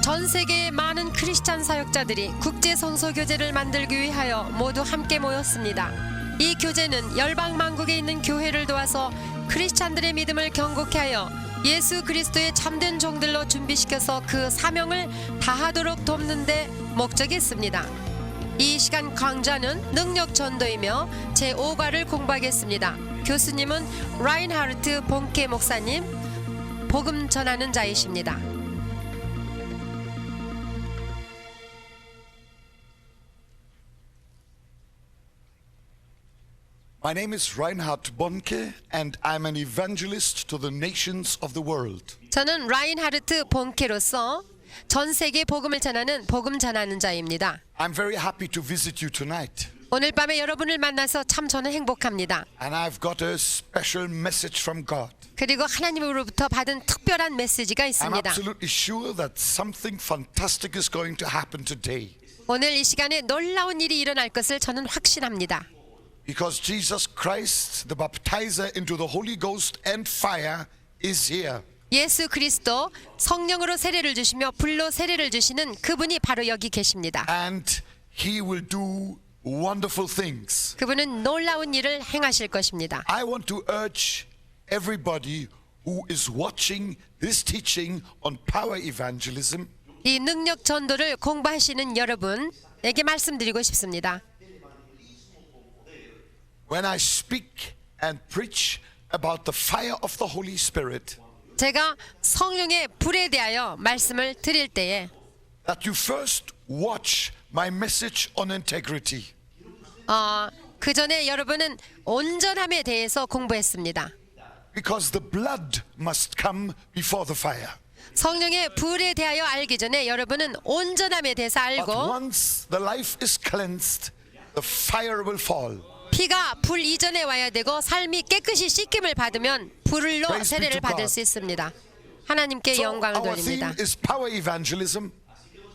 전 세계의 많은 크리스찬 사역자들이 국제 성소 교제를 만들기 위하여 모두 함께 모였습니다. 이 교제는 열방 만국에 있는 교회를 도와서 크리스찬들의 믿음을 경고케 하여 예수 그리스도의 참된 종들로 준비시켜서 그 사명을 다하도록 돕는 데 목적이 있습니다. 이 시간 강좌는 능력 전도이며 제5과를 공부하겠습니다. 교수님은 라인하르트 본케 목사님, 복음 전하는 자이십니다. My name is Reinhard Bonke and I'm an evangelist to the nations of the world. 저는 라인하르트 본케로서 전 세계 복음을 전하는 복음 전하는 자입니다. I'm very happy to visit you tonight. 오늘 밤에 여러분을 만나서 참 저는 행복합니다. And I've got a special message from God. 그리고 하나님으로부터 받은 특별한 메시지가 I'm 있습니다. absolutely sure that something fantastic is going to happen today. 오늘 이 시간에 놀라운 일이 일어날 것을 저는 확신합니다. Because Jesus Christ, the baptizer into the Holy Ghost and fire, is here. 예수 그리스도 성령으로 세례를 주시며 불로 세례를 주시는 그분이 바로 여기 계십니다. And he will do wonderful things. 그분은 놀라운 일을 행하실 것입니다. I want to urge everybody who is watching this teaching on power evangelism 이 능력 전도를 공부하시는 여러분에게 말씀드리고 싶습니다. when I speak and preach about the fire of the Holy Spirit, 제가 성령의 불에 대하여 말씀을 드릴 때에 that you first watch my message on integrity. 그 전에 여러분은 온전함에 대해서 공부했습니다. Because the blood must come before the fire. 성령의 불에 대하여 알기 전에 여러분은 온전함에 대해서 But 알고 once the life is cleansed, the fire will fall. 피가 불 이전에 와야 되고 삶이 깨끗이 씻김을 받으면 불로 Praise be 세례를 to God. 받을 수 있습니다. 하나님께 So 영광을 our theme 돌립니다. is power evangelism.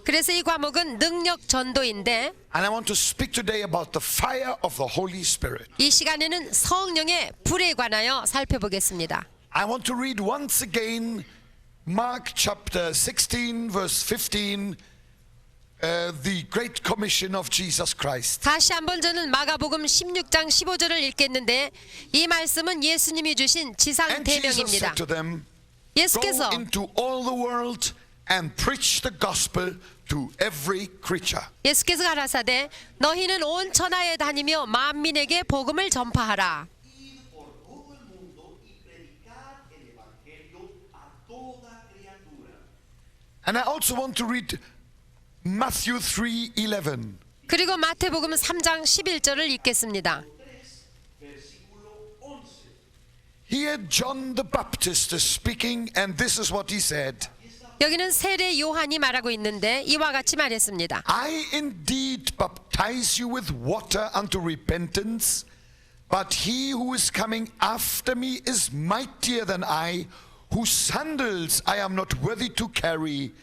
그래서 이 과목은 능력 전도인데 And I want to speak today about the fire of the Holy Spirit. 이 시간에는 성령의 불에 관하여 살펴보겠습니다. I want to read once again Mark chapter 16 verse 15, the Great Commission of Jesus Christ. 다시 한번 저는 마가복음 16장 15절을 읽겠는데 이 말씀은 예수님이 주신 지상 And Jesus 대명입니다. said to them, 예수께서 go into all the world and preach the gospel to every creature. 예수께서 가라사대 너희는 온 천하에 다니며 만민에게 복음을 전파하라. And I also want to read Matthew 3:11. 그리고 마태복음 3장 11절을 읽겠습니다. Here John the Baptist is speaking and this is what he said. 여기는 세례 요한이 말하고 있는데 이와 같이 말했습니다. I indeed baptize you with water unto repentance, but he who is coming after me is mightier than I, whose sandals I am not worthy to carry.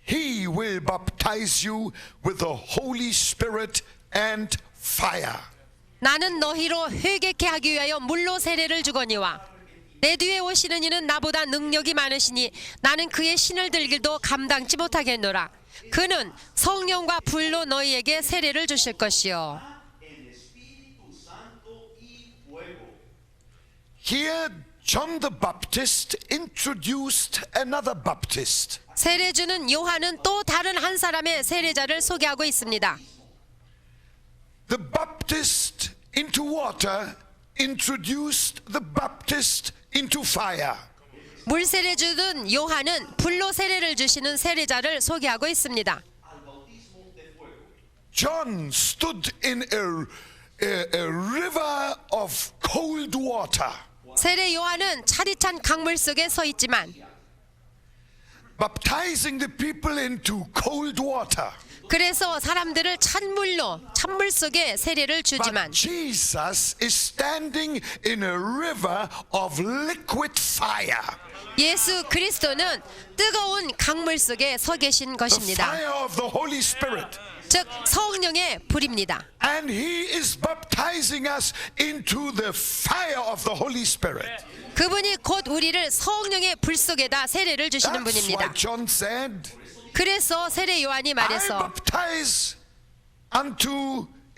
He will baptize you with the Holy Spirit and fire. 나는 너희로 회개케 하기 위하여 물로 세례를 주거니와 내 뒤에 오시는 이는 나보다 능력이 많으시니 나는 그의 신을 들기도 감당치 못하겠노라. 그는 성령과 불로 너희에게 세례를 주실 것이요. Here John the Baptist introduced another Baptist. 세례주는 요한은 또 다른 한 사람의 세례자를 소개하고 있습니다. The Baptist into water introduced the Baptist into fire. 물 세례 주는 요한은 불로 세례를 주시는 세례자를 소개하고 있습니다. John stood in a river of cold water, 세례 요한은 차디찬 강물 속에 서 있지만 baptizing the people into cold water. 그래서 사람들을 찬물 속에 세례를 But 주지만 Jesus is standing in a river of liquid fire. 예수 그리스도는 뜨거운 강물 속에 서 계신 The 것입니다. fire of the Holy Spirit. 즉 성령의 불입니다. And he is baptizing us into the fire of the Holy Spirit. 그분이 곧 우리를 성령의 불 속에다 세례를 주시는 That's 분입니다. why John said, 그래서 세례 요한이 I 말해서 baptize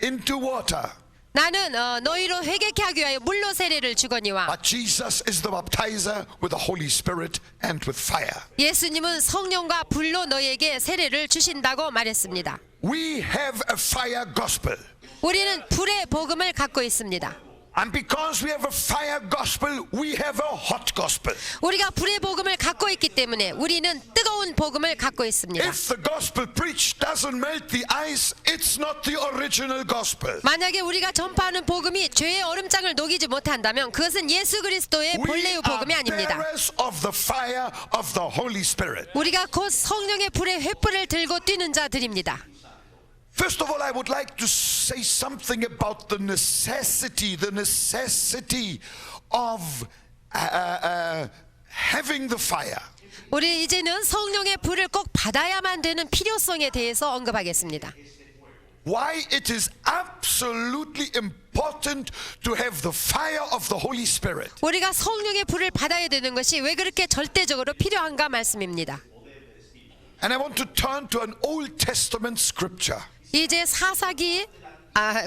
into water. 나는 너희로 회개케 하기 위하여 물로 세례를 주거니와 But Jesus is the baptizer with the Holy Spirit and with fire. 예수님은 성령과 불로 너희에게 세례를 주신다고 말했습니다. We have a fire gospel. 우리는 불의 복음을 갖고 있습니다. And because we have a fire gospel, we have a hot gospel. 우리가 불의 복음을 갖고 있기 때문에 우리는 뜨거운 복음을 갖고 있습니다. If the gospel preached doesn't melt the ice, it's not the original gospel. 만약에 우리가 전파하는 복음이 죄의 얼음장을 녹이지 못한다면 그것은 예수 그리스도의 We 본래의 are 복음이 아닙니다. bearers of the fire of the Holy Spirit. 우리가 곧 성령의 불의 횃불을 들고 뛰는 자들입니다. First of all, I would like to say something about the necessity of having the fire. 우리 이제는 성령의 불을 꼭 받아야만 되는 필요성에 대해서 언급하겠습니다. Why it is absolutely important to have the fire of the Holy Spirit. 우리가 성령의 불을 받아야 되는 것이 왜 그렇게 절대적으로 필요한가 말씀입니다. And I want to turn to an Old Testament scripture. 이제 사사기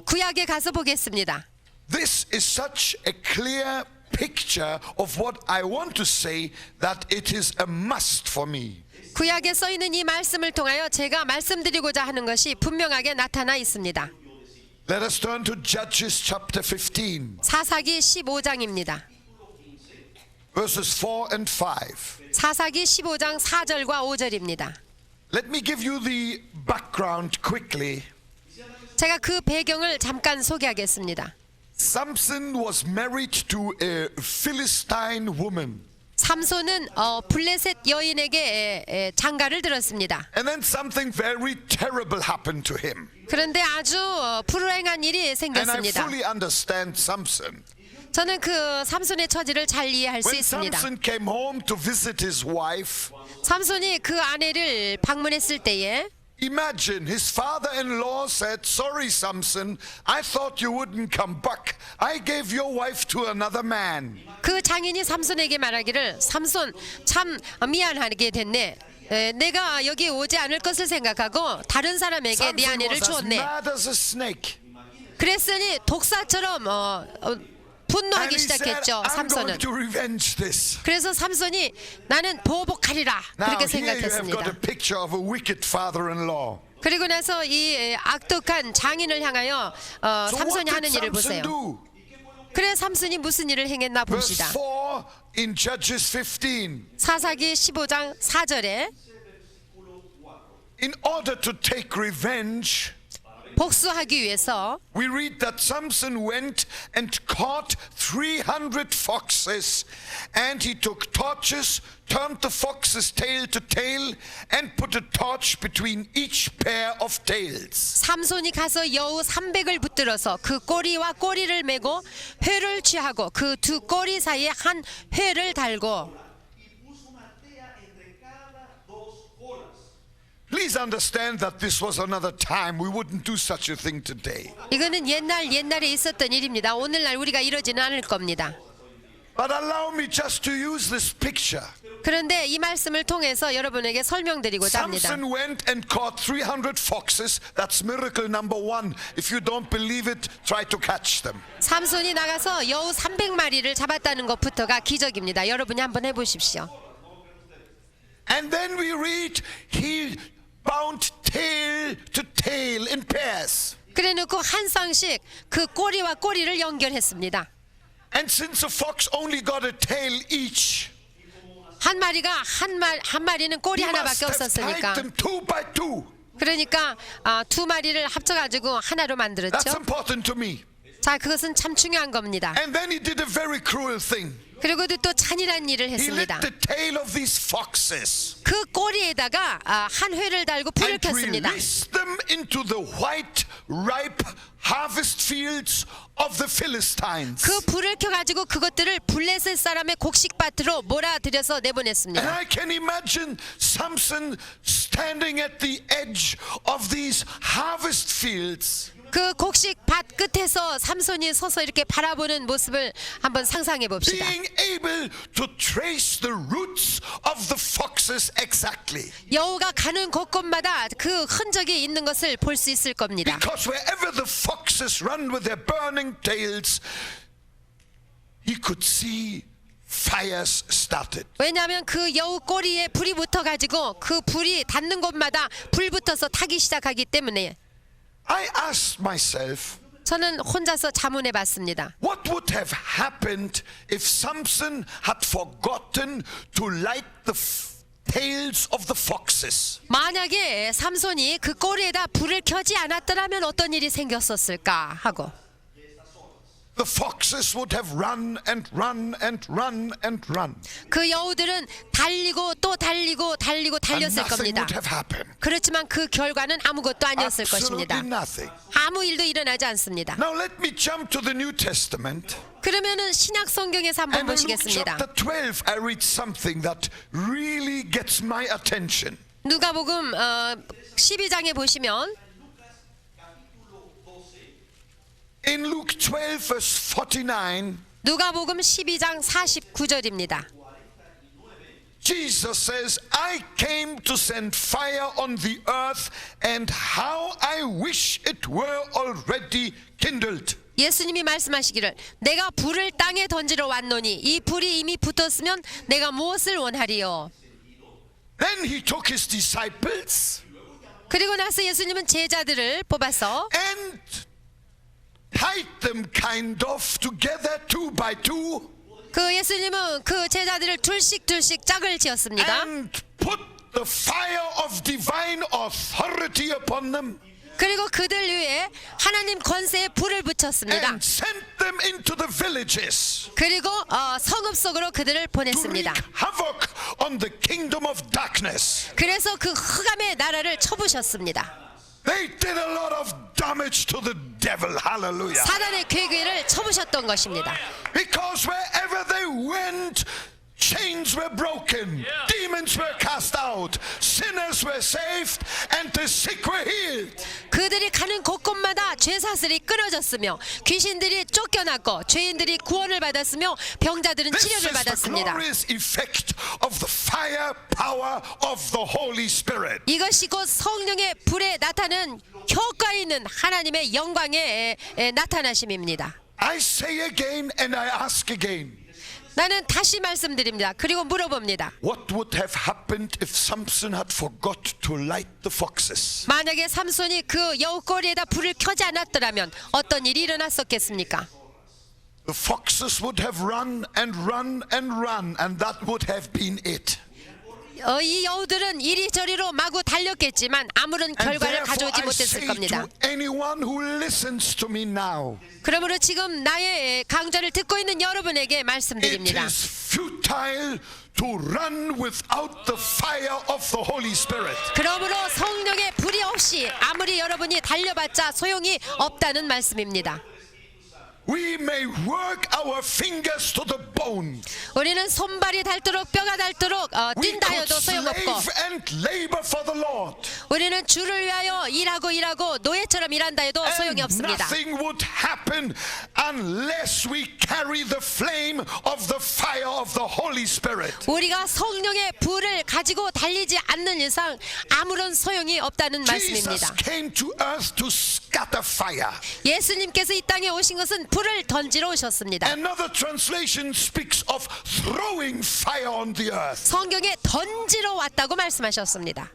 구약에 가서 보겠습니다. This is such a clear picture of what I want to say that it is a must for me. 구약에 써 있는 이 말씀을 통하여 제가 말씀드리고자 하는 것이 분명하게 나타나 있습니다. Let us turn to Judges chapter 15, 사사기 15장입니다. verses 4 and 5. 사사기 15장 4절과 5절입니다. Let me give you the background quickly. 제가 그 배경을 잠깐 소개하겠습니다. Samson was married to a Philistine woman. 삼손은 블레셋 여인에게 장가를 들었습니다. And then something very terrible happened to him. 그런데 아주 불행한 일이 And I 생겼습니다. fully understand Samson. 저는 그 삼손의 처지를 잘 이해할 수 When 있습니다. Samson came home to visit his wife, 삼손이 그 아내를 방문했을 때에 imagine his father-in-law said, "Sorry, Samson, I thought you wouldn't come back. I gave your wife to another man." 그 장인이 삼손에게 말하기를 삼손 참 미안하게 됐네. 내가 여기 오지 않을 것을 생각하고 다른 사람에게 네 Samson 아내를 was as 주었네. mad as a snake. 그랬으니 독사처럼 And 분노하기 he said, 시작했죠. "I'm going 삼손은. to revenge this." 그래서 삼손이 나는 보복하리라 Now 그렇게 here you have got a 생각했습니다. picture of a wicked father-in-law. 그리고 나서 이 악독한 장인을 향하여 So what 삼손이 did 하는 일을 Samson 보세요. do? 그래 삼손이 무슨 일을 행했나 Verse 봅시다. 4 in Judges 15. 사사기 15장 4절에 In order to take revenge, 복수하기 위해서 we read that Samson went and caught 300 foxes, and he took torches, turned the fox's tail to tail, and put a torch between each pair of tails. 삼손이 가서 여우 300을 붙들어서 그 꼬리와 꼬리를 메고 회를 취하고 그 두 꼬리 사이에 한 회를 달고 Please understand that this was another time. We wouldn't do such a thing today. 이거는 옛날에 있었던 일입니다. 오늘날 우리가 이러지는 않을 겁니다. But allow me just to use this picture. 그런데 이 말씀을 통해서 여러분에게 설명드리고자 합니다. Samson went and caught 300 foxes. That's miracle number 1. If you don't believe it, try to catch them. 삼손이 나가서 여우 300마리를 잡았다는 것부터가 기적입니다. 여러분이 한번 해보십시오. And then we read he bound tail to tail in pairs. 그래놓고 한 쌍씩 그 꼬리와 꼬리를 연결했습니다. And since a fox only got a tail each, 한 마리가 한 마리는 꼬리 he must 하나밖에 have 없었으니까 tied them 2 by 2. 그러니까 두 마리를 합쳐가지고 하나로 That's 만들었죠. important to me. 자, 그것은 참 중요한 겁니다. And then he did a very cruel thing. 그리고도 또 잔인한 일을 He lit 했습니다. the tail of these foxes 그 꼬리에다가 한 회를 달고 불을 and 켰습니다. released them into the white, ripe harvest fields of the Philistines. 그 불을 켜가지고 그것들을 블레셋 사람의 곡식밭으로 몰아들여서 And 내보냈습니다. I can imagine Samson standing at the edge of these harvest fields. 그 곡식밭 끝에서 삼손이 서서 이렇게 바라보는 모습을 한번 상상해 봅시다. Being able to trace the roots of the fox foxes exactly. 여우가 가는 곳곳마다 그 흔적이 있는 것을 볼 수 있을 겁니다. Because wherever the foxes run with their burning tails, he could see fires started. 왜냐하면 그 여우 꼬리에 불이 붙어가지고 그 불이 닿는 곳마다 불 붙어서 타기 시작하기 때문에 I asked myself, 저는 혼자서 자문해 봤습니다. what would have happened if Samson had forgotten to light the tails of the foxes? 만약에 삼손이 그 꼬리에다 불을 켜지 않았더라면 어떤 일이 생겼었을까 하고 The foxes would have run and run and run and run. 그 여우들은 달리고 또 달리고 달리고 And 달렸을 nothing 겁니다. would have happened. 그렇지만 그 결과는 아무것도 아니었을 Absolutely 것입니다. nothing. 아무 일도 일어나지 않습니다. Now let me jump to the New Testament. 그러면은 신약 성경에서 한번 And in Luke 보시겠습니다. chapter 12, I read something that really gets my attention. 누가복음 12장에 보시면 In Luke 12, verse 49, 누가복음 12장 49절입니다. Jesus says, I came to send fire on the earth, and how I wish it were already kindled. 예수님이 말씀하시기를 내가 불을 땅에 던지러 왔노니 이 불이 이미 붙었으면 내가 무엇을 원하리요. Then he took his disciples 그리고 나서 예수님은 제자들을 뽑아서 and tied them kind of together two by two 그 예수님은 그 제자들을 둘씩 짝을 지었습니다. and put the fire of divine authority upon them 그리고 그들 위에 하나님 권세의 불을 붙였습니다. and sent them into the villages 그리고 성읍 속으로 그들을 to 보냈습니다. wreak havoc on the kingdom of darkness. 그래서 그 흑암의 나라를 쳐부셨습니다. They did a lot of damage to the devil. Hallelujah. 사단의 괴계를 쳐부셨던 것입니다. Because wherever they went, chains were broken, demons were cast out, sinners were saved, and the sick were healed. 그들이 가는 곳곳마다 죄사슬이 끊어졌으며 귀신들이 쫓겨났고 죄인들이 구원을 받았으며 병자들은 This 치료를 is the 받았습니다. glorious effect of the fire power of the Holy Spirit. 이것이 곧 성령의 불에 나타나는 효과 있는 하나님의 영광의 나타나심입니다. I say again and I ask again. 나는 다시 말씀드립니다. 그리고 물어봅니다. What would have happened if Samson had forgot to light the foxes? 만약에 삼손이 그 여우 꼬리에다 불을 켜지 않았더라면 어떤 일이 일어났었겠습니까? The foxes would have run and run and run, and that would have been it. 이 여우들은 이리저리로 마구 달렸겠지만 아무런 And 결과를 therefore 가져오지 I 못했을 say 겁니다. to anyone who listens to me now, 그러므로 지금 나의 강좌를 듣고 있는 여러분에게 it 말씀드립니다. is futile to run without the fire of the Holy Spirit. 그러므로 성령의 불이 없이 아무리 여러분이 달려봤자 소용이 없다는 말씀입니다. We may work our fingers to the bone. 우리는 손발이 닳도록 뼈가 닳도록 We 뛴다 could 해도 소용없고 slave and labor for the Lord. 우리는 주를 위하여 일하고 노예처럼 일한다 해도 소용이 And 없습니다. nothing would happen unless we carry the flame of the fire of the Holy Spirit. 우리가 성령의 불을 가지고 달리지 않는 이상 아무런 소용이 없다는 Jesus 말씀입니다. came to earth to scatter fire. 예수님께서 이 땅에 오신 것은 불을 던지러 오셨습니다. Another translation speaks of throwing fire on the earth. 성경에 던지러 왔다고 말씀하셨습니다.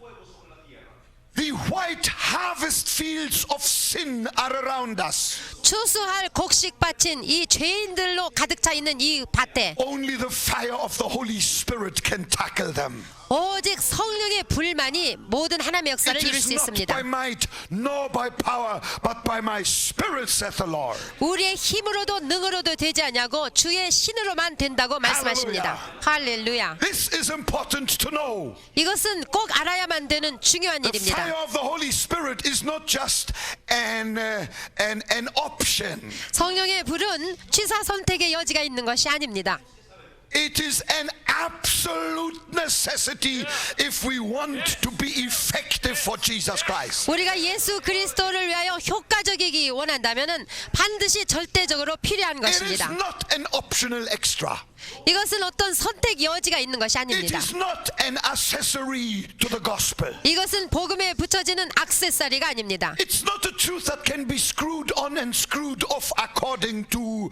The white harvest fields of sin are around us. 추수할 곡식밭인 이 죄인들로 가득 차 있는 이 밭에 Only the fire of the Holy Spirit can tackle them. 오직 성령의 불만이 모든 하나님의 역사를 It 이룰 is 수 not 있습니다. by might nor by power, but by my Spirit, saith the Lord. 우리의 힘으로도 능으로도 되지 않냐고 주의 신으로만 된다고 말씀하십니다. 할렐루야. This is important to know. 이것은 꼭 알아야만 되는 중요한 The 일입니다. fire of the Holy Spirit is not just an option. 성령의 불은 취사 선택의 여지가 있는 것이 아닙니다. It is an absolute necessity if we want to be effective for Jesus Christ. 우리가 예수 그리스도를 위하여 효과적이기 원한다면은 반드시 절대적으로 필요한 It is 것입니다. not an optional extra. 이것은 어떤 선택 여지가 있는 것이 It 아닙니다. is not an accessory to the gospel. 이것은 복음에 붙여지는 액세서리가 아닙니다. It's not a truth that can be screwed on and screwed off according to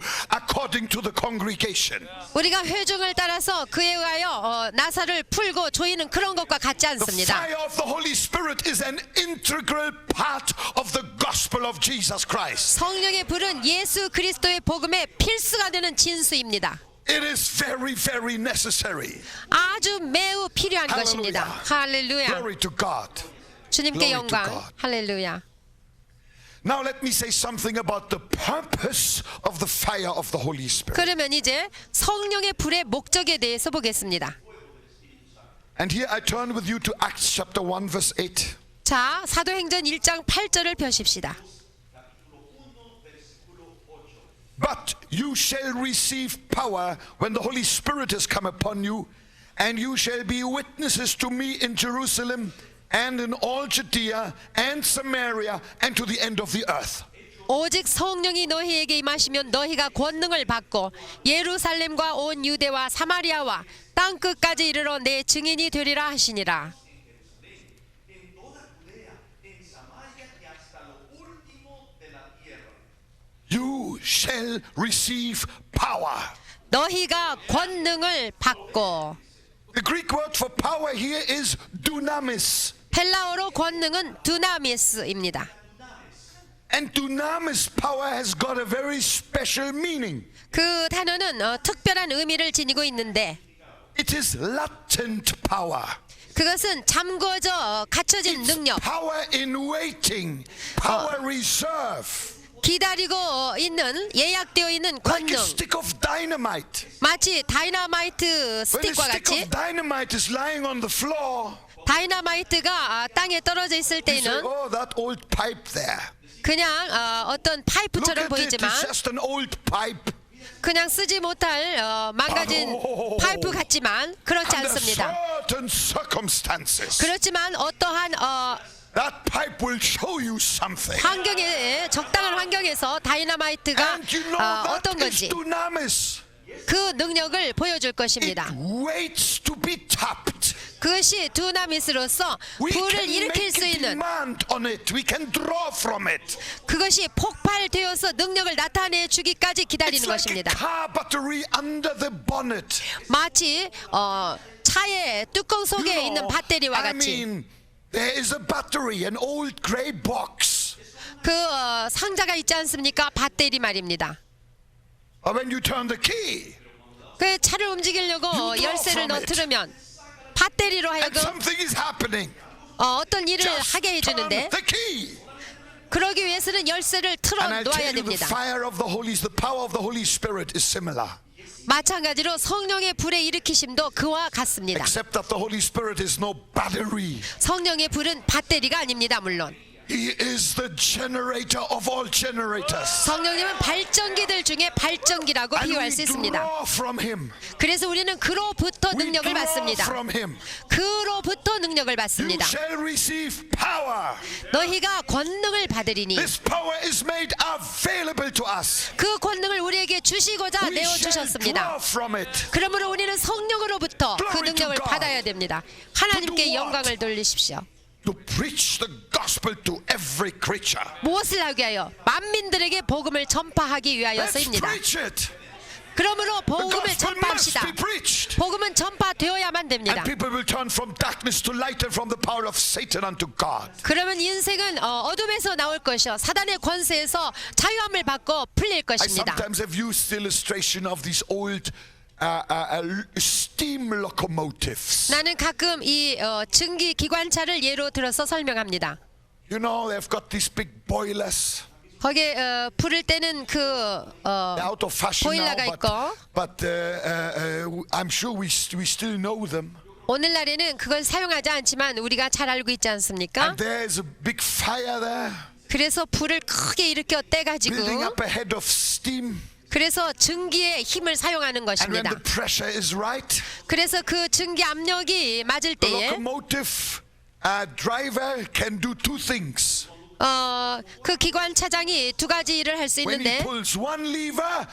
the congregation. 우리가 회중을 따라서 그에 의하여 나사를 풀고 조이는 그런 것과 같지 The 않습니다. fire of the Holy Spirit is an integral part of the gospel of Jesus Christ. 성령의 불은 예수 그리스도의 복음의 필수가 되는 진수입니다. It is very, very necessary. 아주 매우 필요한 것입니다. 할렐루야. Glory to God. 주님께 Glory to 영광. God. 할렐루야. Now let me say something about the purpose of the fire of the Holy Spirit. 그러면 이제 성령의 불의 목적에 대해서 보겠습니다. And here I turn with you to Acts chapter 1 verse 8. 자, 사도행전 1장 8절을 펴십시다. But you shall receive power when the Holy Spirit has come upon you, and you shall be witnesses to me in Jerusalem and in all Judea and Samaria and to the end of the earth. 오직 성령이 너희에게 임하시면 너희가 권능을 받고 예루살렘과 온 유대와 사마리아와 땅 끝까지 이르러 내 증인이 되리라 하시니라. You shall receive power. 너희가 권능을 받고. The Greek word for power here is dunamis. 헬라어로 권능은 두나미스입니다. And dunamis power has got a very special meaning. 그 단어는 특별한 의미를 지니고 있는데 It is latent power. 그것은 잠궈져 갇혀진 It's 능력, power in waiting, power reserve. 기다리고 있는 예약되어 있는 Like 권능, a stick of dynamite. 마치 다이너마이트 When a 스틱과 stick 같이 of dynamite is lying on the floor, 다이너마이트가 땅에 떨어져 있을 you say, 때는 oh, that old pipe there. 그냥 어떤 Look 파이프처럼 at it, 보이지만 it's just an old pipe. 그냥 쓰지 못할 망가진 파이프 같지만 그렇지 Under 않습니다. certain circumstances, 그렇지만 어떠한 that pipe will show you something. 환경에 적당한 환경에서 다이너마이트가 And you know 어떤 that is 건지 dunamis. 그 능력을 보여줄 It 것입니다. waits to be tapped. 그것이 두나미스로서 We 불을 can 일으킬 make 수 a 있는 demand on it. We can draw from it. 그것이 폭발되어서 능력을 나타내 주기까지 It's 기다리는 like a 것입니다. car battery under the bonnet. 마치 차의 뚜껑 속에 있는 배터리와 I 같이 mean, there is a battery, an old gray box. 그 상자가 있지 않습니까? 배터리 말입니다. But when you turn the key, 그 차를 움직이려고 You draw 열쇠를 from it. 넣어두면 배터리로 and 하여금 something is happening. 어떤 일을 Just 하게 turn 해주는데 the key. 그러기 위해서는 열쇠를 틀어 And I'll 놓아야 tell you, the 됩니다. fire of the the power of the Holy Spirit is similar. 마찬가지로 성령의 불의 일으키심도 그와 같습니다. Except that the Holy Spirit is no battery. 성령의 불은 배터리가 아닙니다. 물론 He is the generator of all generators. 성령님은 발전기들 중에 발전기라고 And we 비유할 수 있습니다. draw from him. 그래서 우리는 그로부터 We 능력을 draw 받습니다. from him. 그로부터 능력을 You 받습니다. shall receive power. 너희가 권능을 받으리니 This power is made available to us. 그 권능을 우리에게 주시고자 We shall 내어주셨습니다. draw from it. 그러므로 우리는 성령으로부터 그 Glory to 능력을 God. 받아야 됩니다. To 하나님께 do what? 영광을 돌리십시오. To preach the gospel to every creature. 무엇을 하기 위하여? 만민들에게 복음을 전파하기 Let's 위하여서입니다. preach it. 그러므로 The 복음을 gospel must 전파합시다. be preached. 복음은 전파되어야만 됩니다. And people will turn from darkness to light and from the power of Satan unto God. 그러면 인생은 어둠에서 나올 것이요 사단의 권세에서 자유함을 받고 풀릴 I 것입니다. sometimes have used the illustration of these old steam locomotives. 나는 가끔 이 증기 기관차를 예로 들어서 설명합니다. You know, they've got these big boilers. 거기에 불을 때는 그 They're out of fashion now, 보일러가 있고 but I'm sure we still know them. 오늘날에는 그걸 사용하지 않지만 우리가 잘 알고 있지 않습니까? And there's a big fire there, 그래서 불을 크게 일으켜 떼가지고 building up a head of steam. 그래서 증기의 힘을 사용하는 And when 것입니다. the pressure is right, 그래서 그 증기 압력이 맞을 the 때에 locomotive driver can do two things. 그 기관 차장이 두 가지 일을 할 수 When he 있는데 pulls one lever,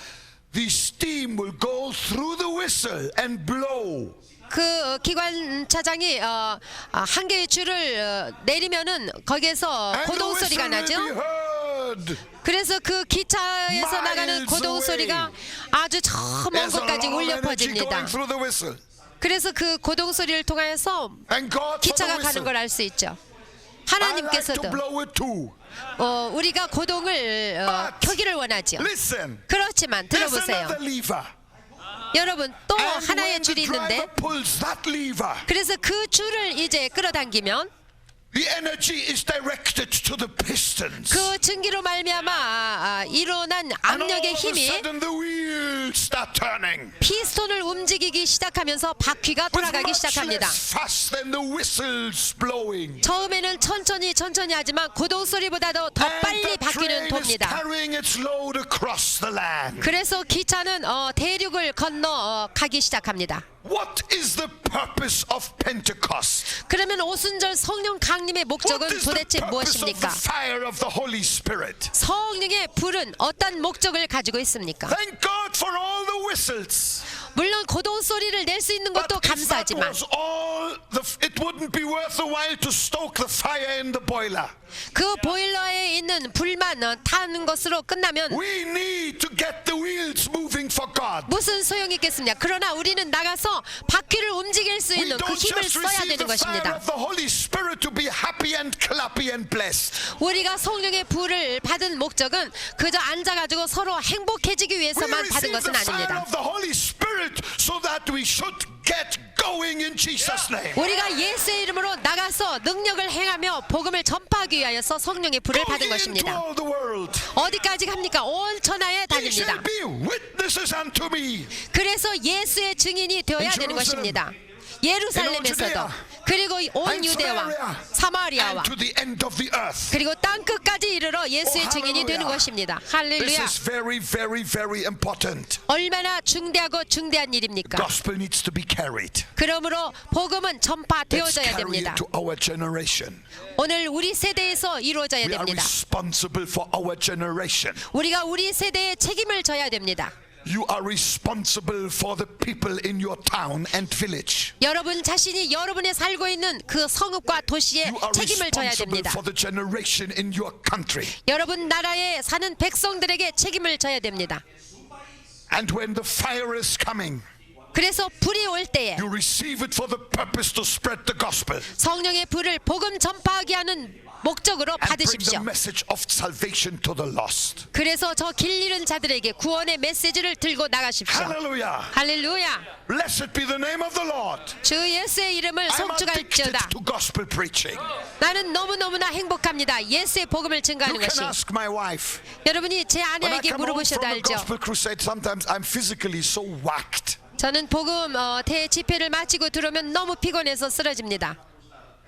the steam will go through the whistle and blow. 그 기관차장이 한 개의 줄을 내리면은 거기에서 And the 고동 whistle 소리가 will be 나죠. heard. 그래서 그 기차에서 나가는 Miles 고동 away. 소리가 아주 저 먼 There's a 곳까지 lot of 울려 energy 퍼집니다. going through the whistle. 그래서 그 고동 소리를 통해서 And God for the 기차가 가는 whistle. 걸 알 수 있죠. I like to 하나님께서도 blow it too. 우리가 고동을 But 켜기를 원하죠. Listen. 그렇지만 There's 들어보세요. another lever. 여러분 또 And 하나의 when the 줄이 있는데 driver pulls that lever, 그래서 그 줄을 이제 끌어당기면 the energy is directed to the pistons. 그 증기로 말미암아 일어난 And all 압력의 of a 힘이 sudden the wheels start turning. 피스톤을 움직이기 시작하면서 바퀴가 With 돌아가기 much 시작합니다. less fast than the whistles blowing. 처음에는 천천히 하지만 고동 소리보다도 더 And 빨리 the 바퀴는 train is 돕니다. carrying its load across the land. 그래서 기차는 대륙을 건너 가기 시작합니다. What is the purpose of Pentecost? 그러면 오순절 성령 강림의 What 목적은 is the 도대체 purpose of the 무엇입니까? fire of the Holy Spirit? 성령의 불은 어떤 목적을 가지고 있습니까? Thank God for all the whistles. 물론 고동 소리를 낼 수 있는 것도 But if that 감사하지만 was all, it wouldn't be worth a while to stoke the fire in the boiler. 그 보일러에 있는 불만 타는 것으로 끝나면 We need to get the wheels moving for God. 무슨 소용이 있겠습니까? 그러나 우리는 나가서 바퀴를 움직일 수 We 있는 그 don't 힘을 just 써야 receive 되는 the fire 것입니다. of the Holy Spirit to be happy and clappy and blessed. 우리가 성령의 불을 받은 목적은 그저 앉아가지고 서로 행복해지기 We 위해서만 받은 receive 것은 the fire 아닙니다. of the Holy Spirit so that we should get going in Jesus' name. 우리가 예수의 이름으로 나가서 능력을 행하며 복음을 전파하기 위하여서 성령의 불을 Go 받은 into 것입니다. all the world. 어디까지 갑니까? 온 천하에 Ye shall 다닙니다. be witnesses unto me. 그래서 예수의 증인이 되어야 In 되는 Jerusalem, 것입니다. 예루살렘에서도 Judea, 그리고 온 and 유대와 Samaria, 사마리아와 and to the end of the earth. 그리고 땅 끝까지 이르러 예수의 Oh, 증인이 되는 hallelujah. 것입니다. This 할렐루야. is very, very, very important. 얼마나 중대하고 중대한 일입니까? Gospel needs to be carried. 그러므로 복음은 Let's 전파되어져야 carry 됩니다. it to our generation. 오늘 우리 세대에서 이루어져야 We are 됩니다. responsible for our generation. 우리가 우리 세대에 책임을 져야 됩니다. You are responsible for the people in your town and village. 여러분 자신이 여러분의 살고 있는 그 성읍과 도시에 You are 책임을 져야 responsible 됩니다. for the generation in your country. 여러분 나라에 사는 백성들에게 책임을 져야 됩니다. And when the fire is coming, 그래서 불이 올 때에 you receive it for the purpose to spread the gospel 성령의 불을 복음 전파하게 하는 목적으로 and bring the 받으십시오. message of salvation to the lost. 그래서 저 길 잃은 자들에게 구원의 메시지를 들고 나가십시오. Hallelujah. 할렐루야. Blessed be the name of the Lord. 주 예수의 이름을 I'm addicted 송축할지어다. to gospel preaching. 나는 너무너무나 행복합니다. 예수의 복음을 You 증가하는 can 것이. ask my wife. 여러분이 제 When I 아내에게 come home 물어보셔도 from a 알죠. gospel crusade, sometimes I'm physically so whacked. 저는 복음 대집회를 마치고 들어오면 너무 피곤해서 쓰러집니다.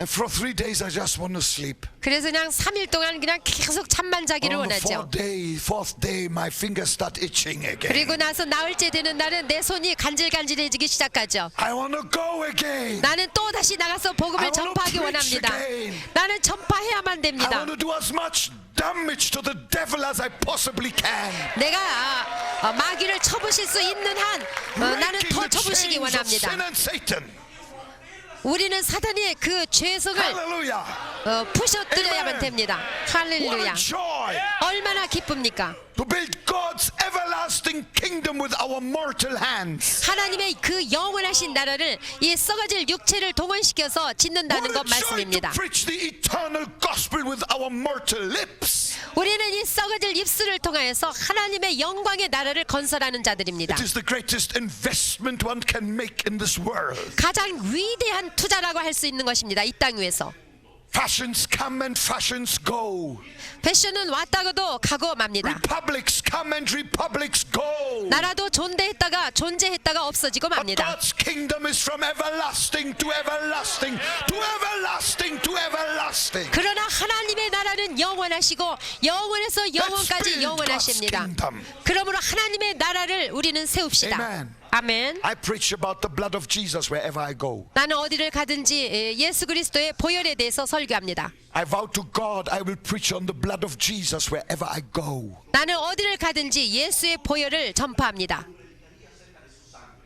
And for 3 days I just want to sleep. 그래서 그냥 3일 동안 그냥 계속 잠만 자기를 On the 원하죠. fourth day, my fingers start itching again. 그리고 나서 나흘째 되는 날은 내 손이 간질간질해지기 시작하죠. I want to go again. 나는 또 다시 나가서 I 복음을 wanna 전파하기 preach 원합니다. again. 나는 전파해야만 I 됩니다. want to do as much damage to the devil as I possibly can. 내가 마귀를 쳐부실 수 있는 한 나는 Breaking 더 the 쳐부시기 chains of 원합니다. sin and Satan. 우리는 사단의 그 죄성을 Hallelujah. 부셔뜨려야만 Amen. 됩니다. What 할렐루야. a joy 얼마나 기쁩니까? to build God's everlasting kingdom with our mortal hands. 하나님의 그 영원하신 나라를 이 썩어질 육체를 동원시켜서 짓는다는 What 것 a joy to 말씀입니다. preach the eternal gospel with our mortal lips. 우리는 이 썩어질 입술을 통하여서 하나님의 영광의 나라를 건설하는 자들입니다. It is the greatest investment one can make in this world. 가장 위대한 투자라고 할 수 있는 것입니다. 이 땅 위에서. Fashions come and fashions go. 패션은 왔다가도 가고 맙니다. Republics come and republics go. 나라도 존재했다가 없어지고 But 맙니다. God's kingdom is from everlasting to everlasting to everlasting to everlasting. everlasting. 그러나 하나님의 나라는 영원하시고 영원에서 영원까지 build 영원하십니다. God's kingdom. 그러므로 하나님의 나라를 우리는 세웁시다. Amen. 아멘. I preach about the blood of Jesus wherever I go. 나는 어디를 가든지 예수 그리스도의 보혈에 대해서 설교합니다. I vow to God I will preach on the blood of Jesus wherever I go. 나는 어디를 가든지 예수의 보혈을 전파합니다.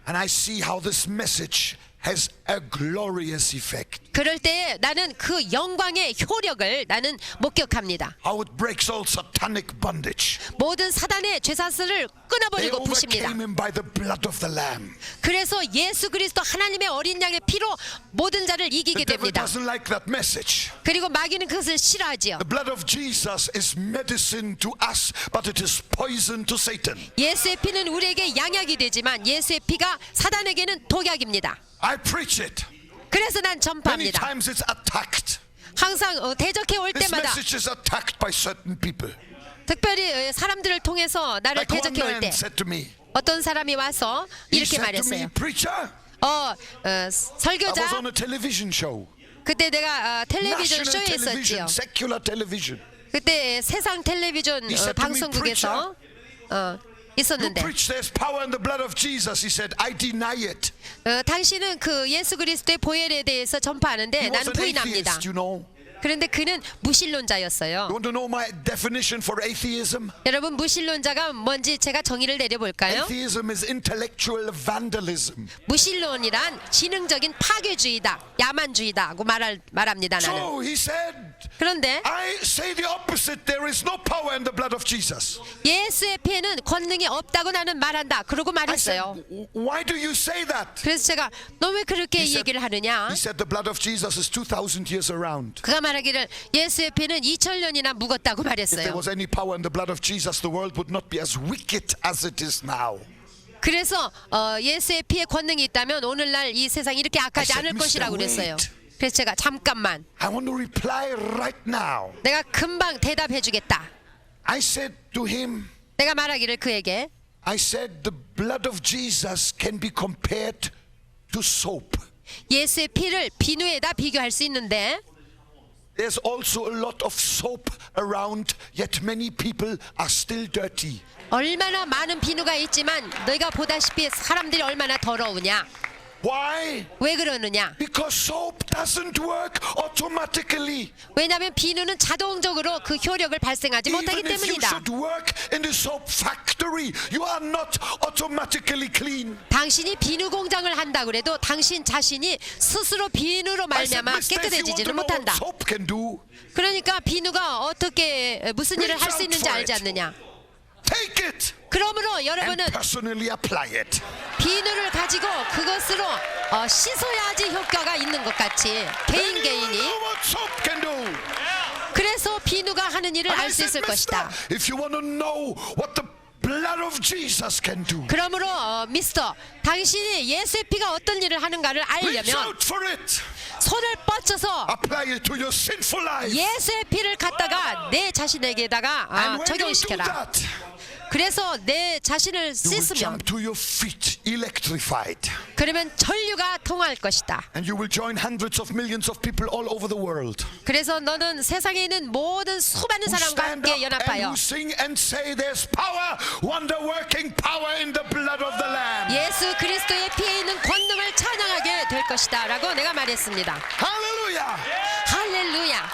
And I see how this message has a glorious effect. 그럴 때 나는 그 영광의 효력을 나는 목격합니다. How it breaks all satanic bondage. 모든 사단의 죄사슬을 They 끊어버리고 부십니다. overcame him by the blood of the Lamb. 그래서 예수 그리스도 하나님의 어린 양의 피로 모든 자를 이기게 The devil 됩니다. doesn't like that message. 그리고 마귀는 그것을 싫어하지요. The blood of Jesus is medicine to us, but it is poison to Satan. 예수의 피는 우리에게 양약이 되지만 예수의 피가 사단에게는 독약입니다. I preach it. 그래서 난 Many 전파합니다. times it's attacked. 항상 대적해 올 This 때마다 message is attacked by certain people. 특별히 사람들을 통해서 나를 Like one 대적해 올 man 때 said to me, 어떤 사람이 와서 he 이렇게 said to me, 말했어요. preacher, I was 설교자, on a television show. 그때 내가 텔레비전 National 쇼에 television, 있었지요. secular television. 그때 세상 텔레비전 He said to me, 방송국에서 You 있었는데 preach there's power in the blood of Jesus. He said, I deny it. 당신은 그 예수 그리스도의 보혈에 대해서 전파하는데 He was 나는 an 부인합니다. atheist, you know. 그런데 그는 무신론자였어요. You want to know my definition for atheism? 여러분 무신론자가 뭔지 제가 정의를 내려볼까요? Atheism is intellectual vandalism. 무신론이란 지능적인 파괴주의다, 야만주의다고 말합니다. 나는. So he said, 그런데 I say the opposite. There is no power in the blood of Jesus. 예수의 피에는 권능이 없다고 나는 말한다. 그러고 I said, 말했어요. why do you say that? 그래서 제가 너 왜 그렇게 He said- 얘기를 하느냐? He said the blood of Jesus is 2,000 years around. 그가 말하기를 예수의 피는 2000년이나 묵었다고 If there 말했어요. was any power in the blood of Jesus, the world would not be as wicked as it is now. 그래서 예수의 피에 권능이 있다면 오늘날 이 세상이 이렇게 악하지 I said, 않을 "Mr. 것이라고 그랬어요. Wade." 그래서 제가 잠깐만 I want to reply right now. 내가 금방 대답해 주겠다. I said to him, 내가 말하기를 그에게 I said the blood of Jesus can be compared to soap. 예수의 피를 비누에다 비교할 수 있는데 There's also a lot of soap around, yet many people are still dirty. 얼마나 많은 비누가 있지만 너희가 보다시피 사람들이 얼마나 더러우냐. Why? 왜 그러느냐? Because soap doesn't work automatically. 왜냐하면 비누는 자동적으로 그 효력을 발생하지 못하기 Even if you 때문이다. should work in the soap factory, you are not automatically clean. 당신이 비누 공장을 한다 그래도 당신 자신이 스스로 비누로 I said, 말미암아 Mister, if you want to 깨끗해지지는 know what 못한다. soap can do, 그러니까 비누가 어떻게 무슨 일을 할 수 Reach out 있는지 for 알지 it. 않느냐. take it 그러므로 and 여러분은 personally apply it. 비누를 가지고 그것으로 씻어야지 효과가 있는 것 같이 Then you will 개인이 know what soap can do. 그래서 비누가 하는 일을 And I 알 수 said, 있을 Mister, 것이다. if you want to know what the blood of Jesus can do, 그러므로 미스터 당신이 예수의 피가 어떤 일을 하는가를 reach 알려면 out for it. 손을 뻗쳐서 Apply it to your sinful life. 예수의 피를 갖다가 내 자신에게다가 And when you do 적용시켜라. that, 그래서 내 자신을 you will 씻으면 jump to your feet electrified. 그러면 전류가 통할 것이다. And you will join hundreds of millions of people all over the world 그래서 너는 세상에 있는 모든 수많은 who 사람과 stand up 함께 and 연합하여 who sing and say there's power, wonder-working power in the blood of the Lamb. 예수 그리스도의 피에 있는 권능을 찬양하게 될 것이다 라고 내가 말했습니다. Hallelujah. 할렐루야.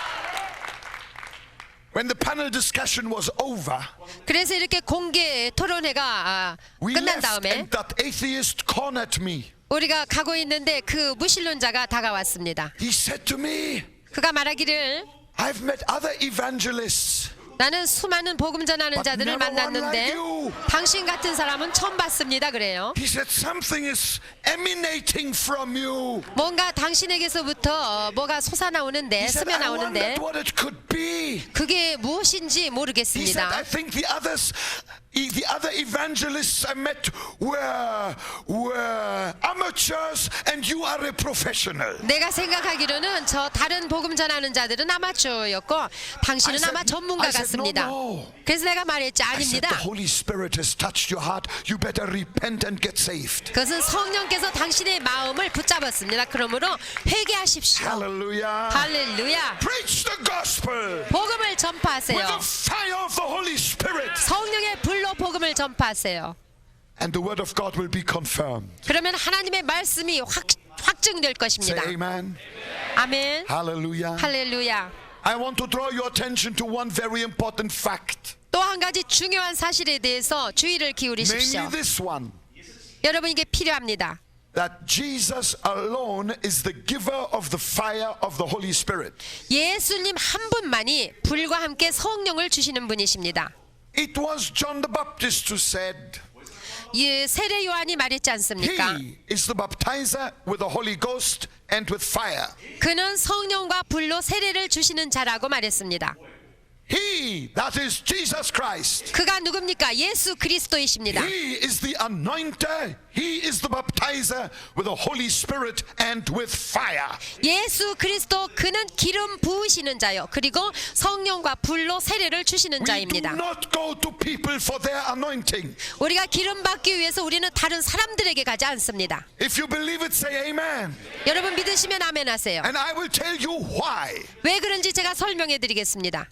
When the panel discussion was over, 그래서 이렇게 공개 토론회가 we 끝난 left 다음에 and that atheist cornered me. 우리가 가고 있는데 그 무신론자가 다가왔습니다. He said to me, 그가 말하기를 I've met other evangelists. 나는 수많은 복음 전하는 But 자들을 never one 만났는데 like you. 당신 같은 사람은 처음 봤습니다. 그래요. He said something is emanating from you. 뭔가 당신에게서부터 뭐가 솟아나오는데 He said, 스며 I 나오는데 wondered what it could be. 그게 무엇인지 He said, 모르겠습니다. I think the others the other evangelists I met were amateurs and you are a professional. 내가 생각하기로는 저 다른 복음 전하는 자들은 아마추어였고 당신은 아마 전문가 I said, 같습니다. no. 그래서 내가 말했지 I said, 아닙니다. the Holy Spirit has touched your heart. You better repent and get saved. 그것은 성령께서 당신의 마음을 붙잡았습니다. 그러므로 회개하십시오. Hallelujah. 할렐루야. Preach the gospel 복음을 with 전파하세요. the fire of the Holy Spirit. 성령의 불로 복음을 전파하세요. And the word of God will be confirmed. 그러면 하나님의 말씀이 확증될 Say 것입니다. amen. 아멘. Hallelujah. 할렐루야. I want to draw your attention to one very important fact. 또 한 가지 중요한 사실에 대해서 주의를 기울이십시오. Namely this one. 여러분 이게 필요합니다. That Jesus alone is the giver of the fire of the Holy Spirit. 예수님 한 분만이 불과 함께 성령을 주시는 분이십니다. It was John the Baptist who said, 세례 요한이 말했지 않습니까? He is the baptizer with the Holy Ghost and with fire. 그는 성령과 불로 세례를 주시는 자라고 말했습니다. He, that is Jesus Christ. 그가 누굽니까? 예수 그리스도이십니다. He is the anointer. He is the baptizer with the Holy Spirit and with fire. 예수 그리스도 그는 기름 부으시는 자요. 그리고 성령과 불로 세례를 주시는 We do 자입니다. not go to people for their anointing. 우리가 기름 받기 위해서 우리는 다른 사람들에게 가지 않습니다. If you believe it, say amen. 여러분 믿으시면 아멘 하세요. And I will tell you why. 왜 그런지 제가 설명해 드리겠습니다.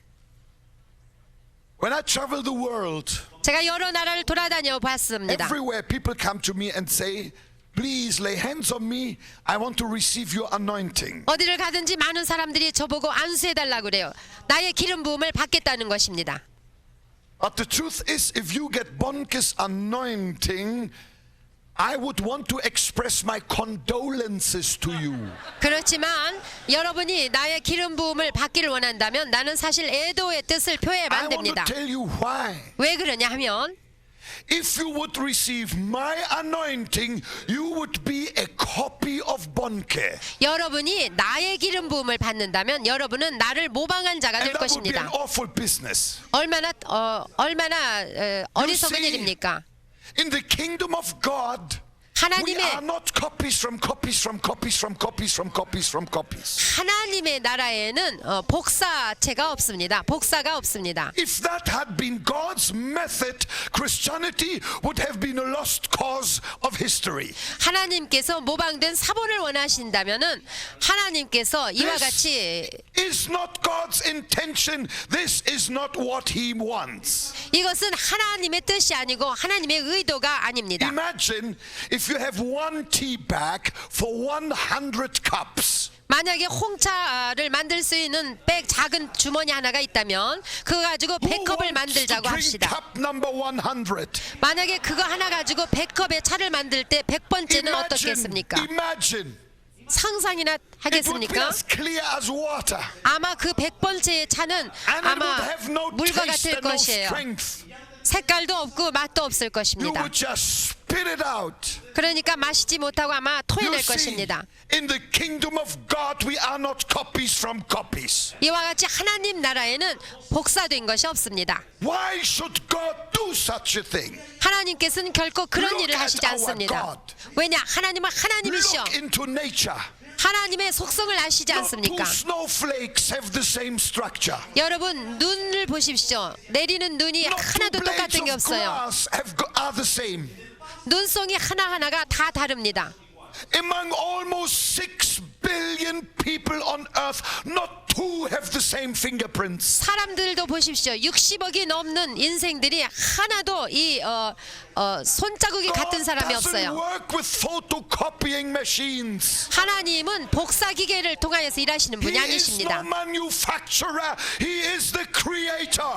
When I travel the world, 제가 여러 나라를 돌아다녀 봤습니다. everywhere people come to me and say, please lay hands on me. I want to receive your anointing. 어디를 가든지 많은 사람들이 저보고 안수해 달라고 그래요. 나의 기름 부음을 받겠다는 것입니다. But the truth is, if you get Bonke's anointing, I would want to express my condolences to you. 그렇지만 여러분이 나의 기름 부음을 받기를 원한다면 나는 사실 애도의 뜻을 표해야만 I want to 됩니다. tell you why. 왜 그러냐 하면 If you would receive my anointing, you would be a copy of Bonke. 여러분이 나의 기름 부음을 받는다면 여러분은 나를 모방한 자가 될 And that would be an 것입니다. awful business. 얼마나 어리석은 see, 일입니까? In the kingdom of God, we 하나님의 are not copies from copies from copies from copies from copies from copies. 하나님의 나라에는 복사체가 없습니다. 복사가 없습니다. If that had been God's method, Christianity would have been a lost cause of history. 하나님께서 모방된 사본을 원하신다면은 하나님께서 이와 같이 Is not God's intention. This is not what He wants. 이것은 하나님의 뜻이 아니고 하나님의 의도가 아닙니다. Imagine if you have one tea bag for 100 cups. 만약에 홍차를 만들 수 있는 작은 주머니 하나가 있다면 그거 가지고 Who 100컵을 wants to 만들자고 drink 합시다. cup number 100? 만약에 그거 하나 가지고 100컵의 차를 만들 때 100번째는 어떻겠습니까? Imagine. 상상이나 It would be 하겠습니까? as clear as water. 아마 그 100번째의 차는 And it would 아마 have no 물과 taste 같을 and no 것이에요. strength. 색깔도 없고 맛도 없을 You 것입니다. would just spit it out. 그러니까 마시지 못하고 아마 You 토해낼 see, 것입니다. in the kingdom of God, we are not copies from copies. 이와 같이 하나님 나라에는 복사된 것이 없습니다. Why should God do such a thing? 하나님께서는 결코 그런 Look 일을 at 하시지 our 않습니다. God. 왜냐? 하나님은 하나님이시여. Look into nature. 하나님의 속성을 아시지 No two 않습니까? snowflakes have the same structure. 여러분 눈을 보십시오. 내리는 눈이 No two 하나도 blades 똑같은 게 of 없어요. grass are the same. 눈송이 하나하나가 다 다릅니다. Among almost 6 billion people on earth, not two have the same fingerprints. 사람들도 보십시오. 60억이 넘는 인생들이 하나도 이 손자국이 같은 God 사람이 doesn't 없어요. work with photocopying machines. 하나님은 복사 기계를 통하여서 일하시는 분이 He is no 아니십니다. manufacturer. He is the creator.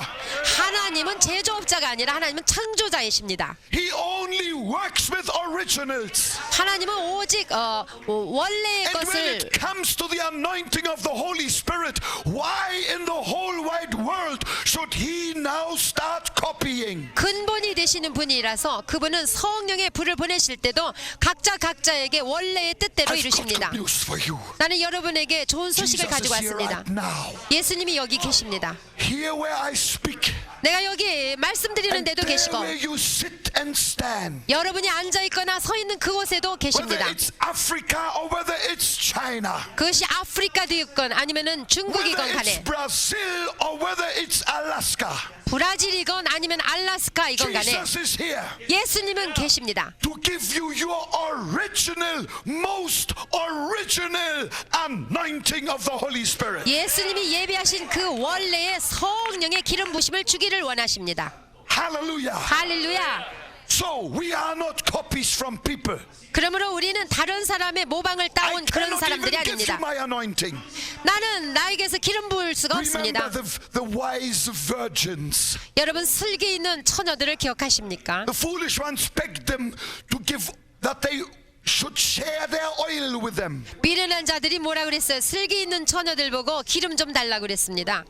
하나님은 제조업자가 아니라 하나님은 창조자이십니다. He only works with originals. 하나님은 오직 원래의 And when 것을 it comes to the anointing of the Holy Spirit, why in the whole wide world should he now start copying. 근본이 되시는 분이라서 그분은 성령의 불을 보내실 때도 각자에게 원래의 뜻대로 I've got 이루십니다. good news for you. 나는 여러분에게 좋은 소식을 Jesus 가지고 is here 왔습니다. right now. 예수님이 여기 계십니다. Here where I speak. 내가 여기 말씀드리는 And 데도 there 계시고 where you sit and stand. 여러분이 앉아있거나 서 있는 그곳에도 Whether 계십니다. it's Africa or whether it's China. 그것이 아프리카이건 아니면은 중국이건 Whether it's 간에 Brazil or whether it's Alaska. 브라질이건 아니면 알라스카이건 간에 Jesus is here 예수님은 계십니다. to give you your original, most original anointing of the Holy Spirit. 예수님이 예비하신 그 원래의 성령의 기름 부심을 주기를 원하십니다. Hallelujah. 할렐루야. So we are not copies from people. 그러므로 우리는 다른 사람의 모방을 I 따온 그런 cannot even 사람들이 give you 아닙니다. my anointing. 나는 나에게서 기름 부을 수가 Remember 없습니다. the wise virgins. 여러분 슬기 있는 처녀들을 기억하십니까? The foolish ones begged them to give that they should share their oil with them. 미련한 자들이 뭐라 그랬어요? 슬기 있는 처녀들 보고 기름 좀 달라고 그랬습니다.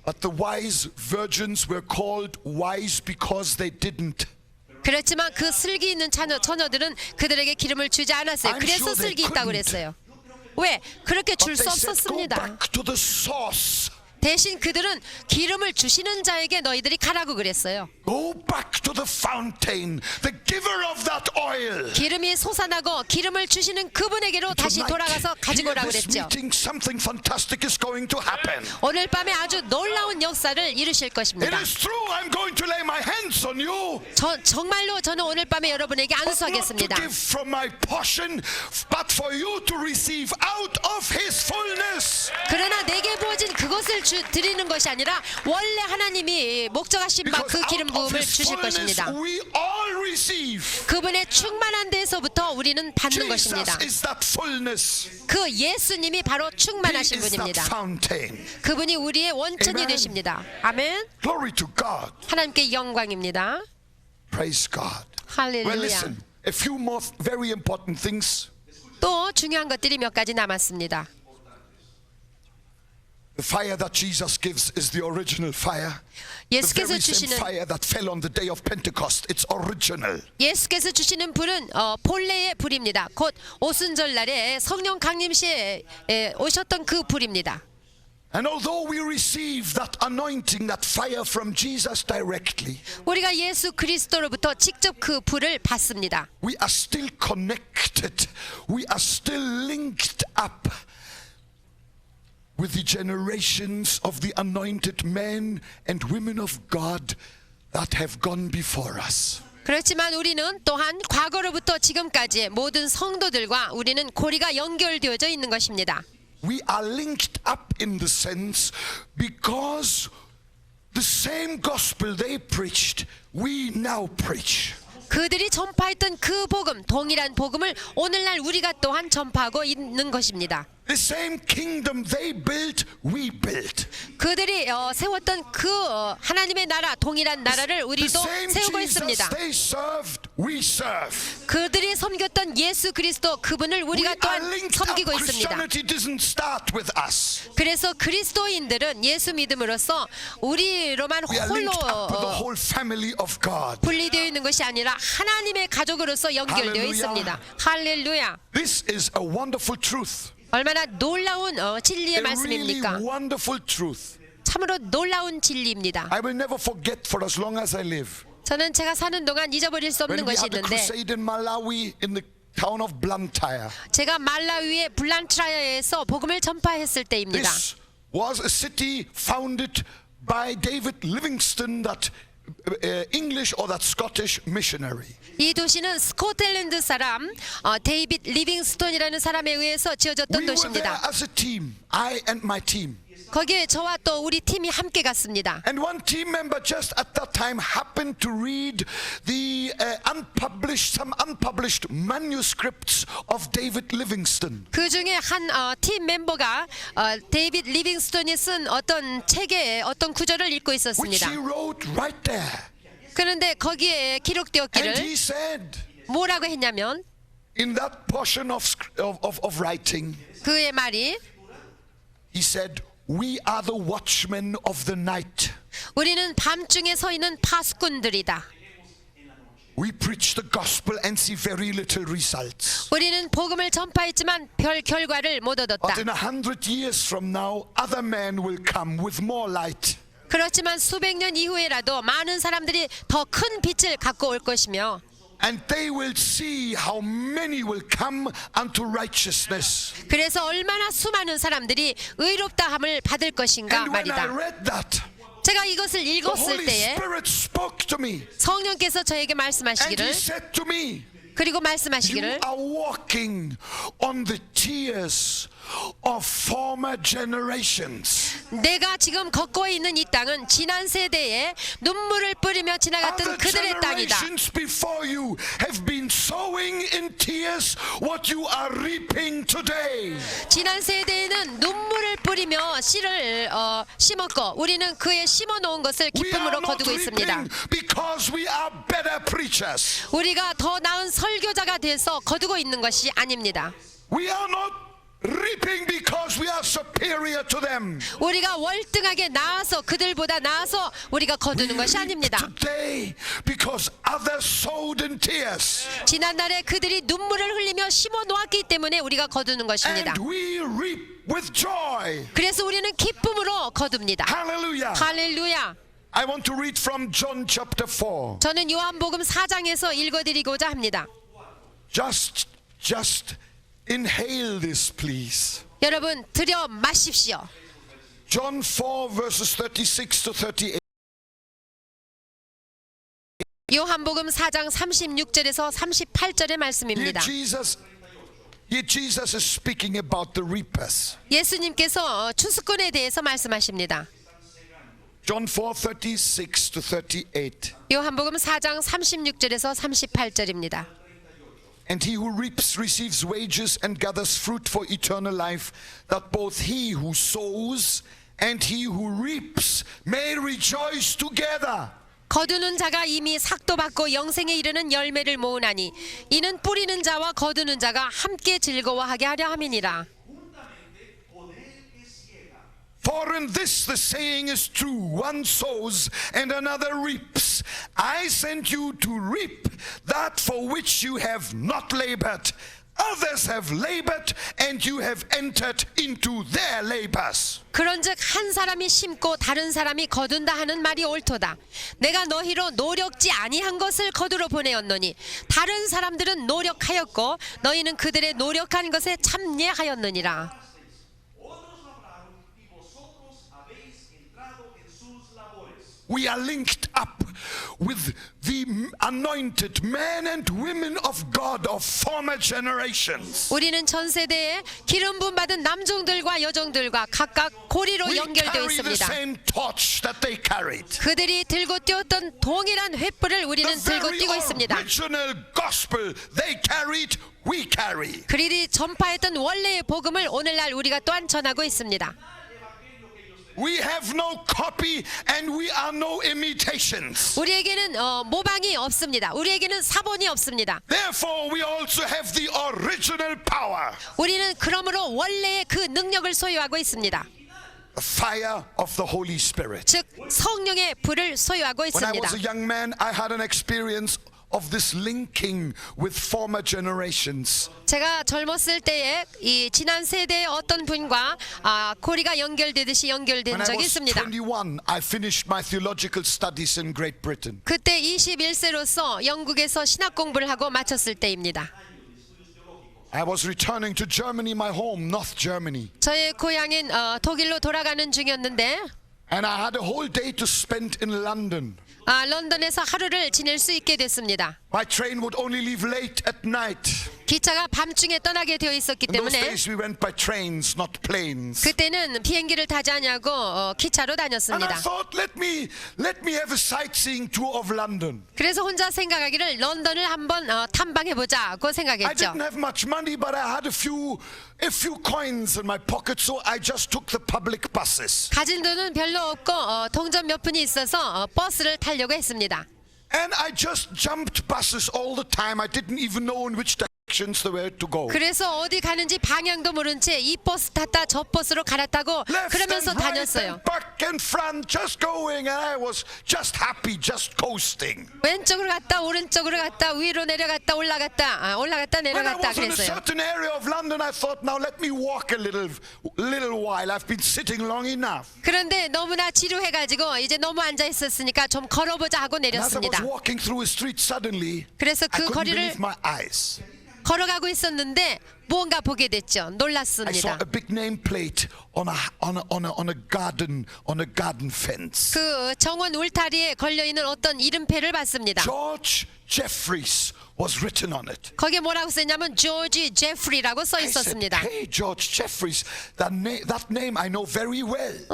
But the wise virgins were called wise because they didn't. 그렇지만 그 슬기 있는 처녀들은 그들에게 기름을 주지 않았어요. I'm 그래서 sure they 슬기 있다고 couldn't. 그랬어요. 왜? 그렇게 줄 But 수 they said, go 없었습니다. back to the source. 대신 그들은 기름을 주시는 자에게 너희들이 가라고 그랬어요. Go back to the fountain, the giver of that oil. 기름이 솟아나고 기름을 주시는 그분에게로 다시 돌아가서 가지고 here 오라고 this 그랬죠. meeting, something fantastic is going to happen. 오늘 밤에 아주 놀라운 역사를 이루실 It 것입니다. is true, I'm going to lay my hands on you. 정말로 저는 오늘 밤에 여러분에게 But not to 안수하겠습니다. give from my portion, but for you to receive out of his fullness. 그러나 내게 부어진 그것을 드리는 것이 아니라 원래 하나님이 목적하신 바 Because 그 기름 out of 부음을 his 주실 fullness 것입니다. we all receive. 그분의 충만한 데서부터 우리는 받는 Jesus 것입니다. is that fullness. 그 예수님이 바로 He 충만하신 is that 분입니다. fountain. 그분이 우리의 원천이 Amen. 되십니다. 아멘. Glory to God. 하나님께 영광입니다. Praise God. Well, 할렐루야. listen, a few more very important things. 또 중요한 것들이 몇 가지 남았습니다. The fire that Jesus gives is the original fire. The 예수께서 very same 주시는 fire that fell on the day of Pentecost. It's original. 예수께서 주시는 불은 본래의 불입니다. 곧 오순절 날에 성령 강림시에 오셨던 그 불입니다. And although we receive that anointing, that fire from Jesus directly, 우리가 예수 그리스도로부터 직접 그 불을 받습니다. we are still connected. We are still linked up with the generations of the anointed men and women of God that have gone before us. 그렇지만 우리는 또한 과거로부터 지금까지의 모든 성도들과 우리는 고리가 연결되어져 있는 것입니다. We are linked up in the sense because the same gospel they preached, we now preach. 그들이 전파했던 그 복음, 동일한 복음을 오늘날 우리가 또한 전파하고 있는 것입니다. The same kingdom they built, we built. 그들이 세웠던 그 하나님의 나라, 동일한 나라를 The 우리도 same 세우고 Jesus 있습니다. they served, we serve. 그들이 섬겼던 예수 그리스도 그분을 We 우리가 are 또한 linked up. 섬기고 있습니다. Christianity doesn't start with us. 그래서 그리스도인들은 예수 믿음으로써 우리로만 We are 홀로 linked up with the whole family of God. 분리되어 있는 것이 아니라 하나님의 가족으로서 연결되어 할렐루야. 있습니다. 할렐루야. This is a wonderful truth. 얼마나 놀라운 진리의 A really 말씀입니까? wonderful truth. 참으로 놀라운 진리입니다. I will never forget for as long as I live. 저는 제가 사는 동안 잊어버릴 수 없는 When we 것이 had a 있는데 crusade in Malawi in the town of Blantyre. 제가 말라위의 블란트라야에서 복음을 전파했을 때입니다. This was a city founded by David Livingstone, that English or that Scottish missionary. 이 도시는 스코틀랜드 사람 데이빗 리빙스톤이라는 사람에 의해서 지어졌던 We were there 도시입니다. as a team, I and my team. 거기에 저와 또 우리 팀이 함께 갔습니다. And one team member just at that time happened to read the some unpublished manuscripts of David Livingstone. 그 중에 한 팀 멤버가 데이빗 리빙스톤이 쓴 어떤 책의 어떤 구절을 읽고 Which 있었습니다. he wrote right there. 그런데 거기에 And 기록되었기를 he said, 뭐라고 했냐면 in that portion of writing, 그의 말이 he said, we are the watchmen of the night. 우리는 밤중에 서 있는 파수꾼들이다. We preach the gospel and see very little results. 우리는 복음을 전파했지만 별 결과를 못 얻었다. But in 100 years from now, other men will come with more light. 그렇지만 수백 년 이후에라도 많은 사람들이 더 큰 빛을 갖고 올 것이며 And they will see how many will come unto righteousness. 그래서 얼마나 수많은 사람들이 의롭다함을 받을 것인가 And when I 말이다. read that, 제가 이것을 the 읽었을 Holy 때에 Spirit spoke to me. 성령께서 저에게 And 말씀하시기를 he said to me, 그리고 you 말씀하시기를 are walking on the tears of former generations. 내가 지금 걷고 있는 이 땅은 지난 세대에 눈물을 뿌리며 지나갔던 Other 그들의 땅이다. generations before you have been sowing in tears what you are reaping today. 지난 세대에는 눈물을 뿌리며 씨를 심었고 우리는 그에 심어놓은 것을 We are 기쁨으로 not 거두고 있습니다. reaping because we are better preachers. 우리가 더 나은 설교자가 돼서 거두고 있는 것이 아닙니다. We are not reaping because we are superior to them. 우리가 월등하게 나아서 그들보다 나아서 우리가 거두는 것이 아닙니다. Today because others sowed in tears. 지난날에 그들이 눈물을 흘리며 심어 놓았기 때문에 우리가 거두는 것입니다. And we reap with joy. 그래서 우리는 기쁨으로 거둡니다. Hallelujah. 할렐루야. I want to read from John chapter 4. 저는 요한복음 4장에서 읽어드리고자 합니다. Just inhale this, please. 여러분 들여 마십시오. John 4 verses 36 to 38. 요한복음 4장 36절에서 38절의 Here 말씀입니다. Jesus is speaking about the reapers. 예수님께서 추수꾼에 대해서 말씀하십니다. John 4 36 to 38. 요한복음 4장 36절에서 38절입니다. And he who reaps receives wages and gathers fruit for eternal life, that both he who sows and he who reaps may rejoice together. 거두는 자가 이미 삭도 받고 영생에 이르는 열매를 모으나니 이는 뿌리는 자와 거두는 자가 함께 즐거워하게 하려 함이니라. For in this the saying is true, one sows and another reaps. I sent you to reap that for which you have not labored. Others have labored and you have entered into their labors. 그런즉 한 사람이 심고 다른 사람이 거둔다 하는 말이 옳도다. 내가 너희로 노력지 아니한 것을 거두러 보내었노니 다른 사람들은 노력하였고 너희는 그들의 노력한 것에 참여하였느니라. We are linked up with the anointed men and women of God of former generations. 우리는 전 세대에 기름 부음 받은 남종들과 여종들과 각각 고리로 We 연결되어 carry the 있습니다. same torch that they carried. 그들이 들고 뛰었던 동일한 횃불을 우리는 The 들고 very 뛰고 있습니다. original gospel they carried, we carry. 그들이 전파했던 원래의 복음을 오늘날 우리가 또한 전하고 있습니다. We have no copy and we are no imitations. 우리에게는 모방이 없습니다. 우리에게는 사본이 없습니다. Therefore, we also have the original power, 우리는 그러므로 원래의 그 능력을 소유하고 있습니다. the fire of the Holy Spirit. 즉 성령의 불을 소유하고 When I 있습니다. was a young man, I had an experience of this linking with former generations. 제가 젊었을 때에 이 지난 세대의 어떤 분과 고리가 연결되듯이 연결된 When I 적이 was 있습니다. 21, I finished my theological studies in Great Britain. 그때 21세로서 영국에서 신학 공부를 하고 마쳤을 때입니다. I was returning to Germany, my home, North Germany. 저의 고향인 독일로 돌아가는 중이었는데 And I had a whole day to spend in London. 런던에서 하루를 지낼 수 있게 됐습니다. My train would only leave late at night. 기차가 밤중에 떠나게 되어 있었기 In those 때문에 days we went by trains, not planes. 그때는 비행기를 타지 않냐고 기차로 And I 다녔습니다. thought, let me have a sightseeing tour of London. 그래서 혼자 생각하기를 런던을 한번 탐방해보자고 I 생각했죠. didn't have much money, but I had a few coins in my pocket, so I just took the public buses. 가진 돈은 별로 없고 동전 몇 푼이 있어서 버스를 타려고 했습니다. And I just jumped buses all the time. I didn't even know in which directions the way to go. 그래서 어디 가는지 방향도 모른 채 이 버스 탔다 저 버스로 갈아타고 Left 그러면서 and right 다녔어요. and back and front, just going, and I was just happy, just coasting. 왼쪽으로 갔다 오른쪽으로 갔다 위로 내려갔다 올라갔다 올라갔다 When I 내려갔다 was in a 그랬어요. certain area of London, I thought, now let me walk a little while. I've been sitting long enough. 그런데 너무나 지루해가지고 이제 너무 앉아 있었으니까 좀 걸어보자 하고 And as I was 내렸습니다. walking through a street, suddenly 그래서 I 그 couldn't 거리를 believe my eyes. 걸어가고 있었는데 뭔가 보게 됐죠. I saw 놀랐습니다. a big nameplate on a garden fence. 그 정원 울타리에 걸려 있는 어떤 이름표를 봤습니다. George Jeffries was written on it. 거기에 뭐라고 써있냐면 조지 제프리라고 써 I said, 있었습니다. hey, George Jeffries, that name I know very well.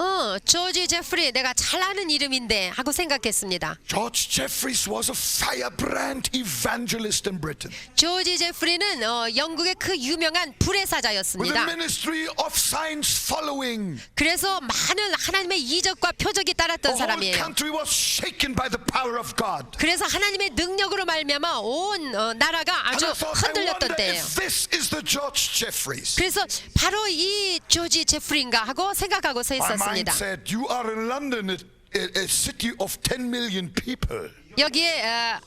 조지 제프리 내가 잘 아는 이름인데 하고 생각했습니다. George Jeffries was a firebrand evangelist in Britain 조지 제프리는 영국의 그 유명한 불의 with a 사자였습니다. ministry of signs following. 그래서 많은 하나님의 이적과 표적이 따랐던 The whole 사람이에요. country was shaken by the power of God. 그래서 하나님의 능력으로 말미암아 온 나라가 And 아주 I thought, I 흔들렸던 wonder 때예요. if this is the George Jeffries. 그래서 바로 이 조지 제프리인가 하고 생각하고 서 My mind 있었습니다. said, you are in London, a city of 10 million people. 여기에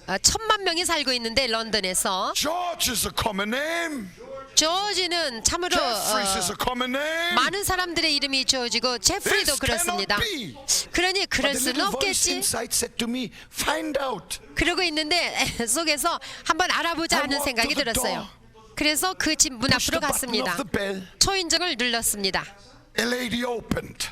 1,000만 명이 살고 있는데 런던에서 George is a common name. 조지는 참으로 Jeffries is a common name. 많은 사람들의 이름이 조지고 제프리도 This 그렇습니다. cannot be. 그러니 그럴 But the 수는 little voice 없겠지. inside said to me, find out. 그러고 있는데 속에서 한번 알아보자 I 하는 walked 생각이 to the 들었어요. 그래서 그 집 문 Push 앞으로 the button of 갔습니다. the bell. 초인종을 눌렀습니다. A lady opened.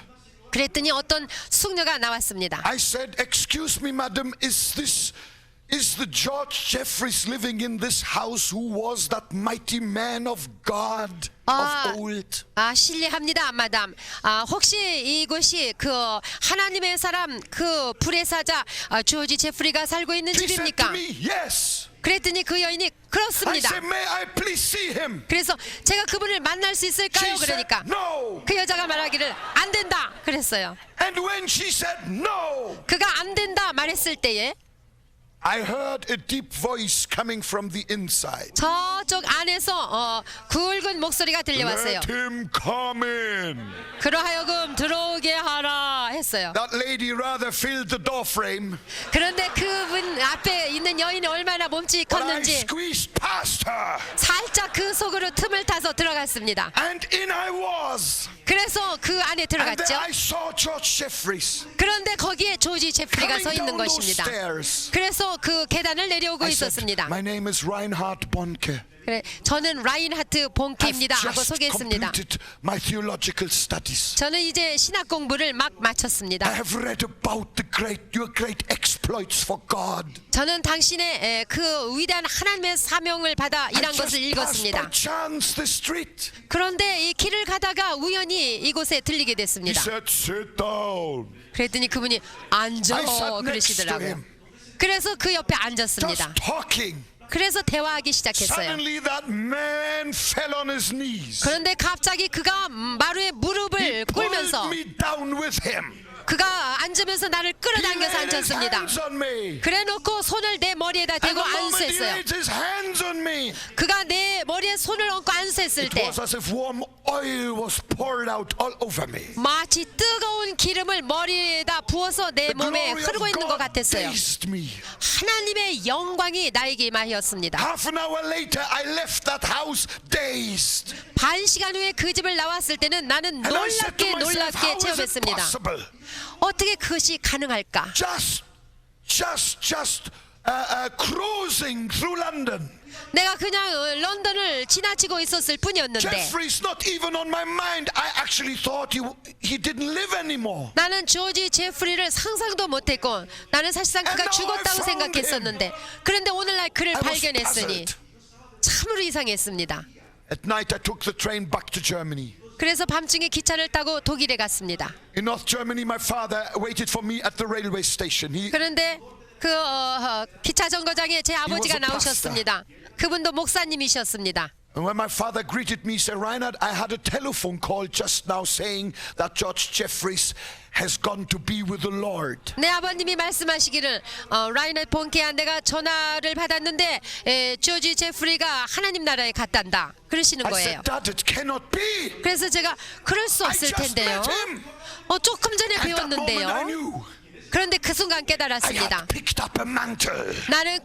그랬더니 어떤 숙녀가 나왔습니다. I said, excuse me, madam, is the George Jeffries living in this house who was that mighty man of God of old? 실례합니다, 마담. 혹시 이곳이 그 하나님의 사람 그 불의 사자 조지 제프리가 살고 있는 She said to 집입니까? me, yes. 그랬더니 그 여인이 I 그렇습니다. said, may I please see him? 그래서 제가 그분을 만날 수 있을까요? She said, 그러니까 no. 그 여자가 말하기를 안 된다 그랬어요. And when she said no, 그가 안 된다 말했을 때에 I heard a deep voice coming from the inside. 저쪽 안에서 굵은 목소리가 들려왔어요. Let him come in. 그러하여금 들어오게 하라 했어요. That lady rather filled the door frame, 그런데 그분 앞에 있는 여인이 얼마나 몸집이 but I 컸는지 squeezed past her. 살짝 그 속으로 틈을 타서 들어갔습니다. And in I was. 그래서 그 안에 And 들어갔죠. there I saw George Jeffries 그런데 거기에 조지 제프리가 coming 서 있는 down those 것입니다. stairs. 그래서 그 계단을 내려오고 I said, 있었습니다. my name is Reinhard Bonke. 그래, 저는 라인하트 I've 본케입니다 하고 just 소개했습니다. completed my theological studies. 저는 이제 신학 공부를 막 I 마쳤습니다. have read about your great exploits for God. 저는 당신의 그 위대한 하나님의 사명을 받아 I 일한 just 것을 passed 읽었습니다. by chance the street. 그런데 이 길을 가다가 우연히 이곳에 들리게 He 됐습니다. said, sit down. 그랬더니 그분이 앉아 I sat next to 그러시더라고요. him. 그래서 그 옆에 Just 앉았습니다. talking. 그래서 대화하기 시작했어요. Suddenly that man fell on his knees. 그런데 갑자기 그가 마루에 무릎을 He pulled 꿇면서 me down with him. 그가 앉으면서 나를 He 끌어당겨서 laid his 앉혔습니다. hands on me. 그래놓고 손을 내 머리에다 And 대고 the moment he 안수했어요. laid his hands on me, 그가 내 머리에 손을 얹고 안수했을 it 때 was as if warm oil was poured out all over me. 마치 뜨거운 기름을 머리에다 부어서 내 The 몸에 glory 흐르고 of 있는 것 God 같았어요. dazed me. 하나님의 영광이 나에게 임하였습니다. Half an hour later, I left that house dazed. 반 시간 후에 그 집을 나왔을 때는 나는 And I said to 놀랍게 myself, how is it 체험했습니다. possible? 어떻게 그것이 가능할까? Just cruising through London. 내가 그냥 런던을 지나치고 있었을 뿐이었는데 Jeffrey's not even on my mind. I actually thought he didn't live anymore. 나는 조지 제프리를 상상도 못했고 나는 사실상 그가 And now I 죽었다고 found 생각했었는데 그런데 오늘날 그를 I was 발견했으니 puzzled. 참으로 이상했습니다. At night, I took the train back to Germany. 그래서 밤중에 기차를 타고 독일에 갔습니다. In North Germany, my father waited for me at the railway station. 그런데 그 기차 정거장에 제 아버지가 was a pastor. 나오셨습니다. 그분도 목사님이셨습니다. And when my father greeted me, he said, Reinhard, I had a telephone call just now saying that George Jeffries has gone to be with the Lord. 내 아버님이 말씀하시기를 라이너 본케야 내가 전화를 받았는데 조지 제프리가 하나님 나라에 갔단다 그러시는 I 거예요. said, Dad, it cannot be. 그래서 제가 그럴 수 I 없을 just 텐데요. met him. 조금 전에 At that moment I 배웠는데요. knew 그런데 그 순간 I 깨달았습니다. had picked up a mantle. 나는 I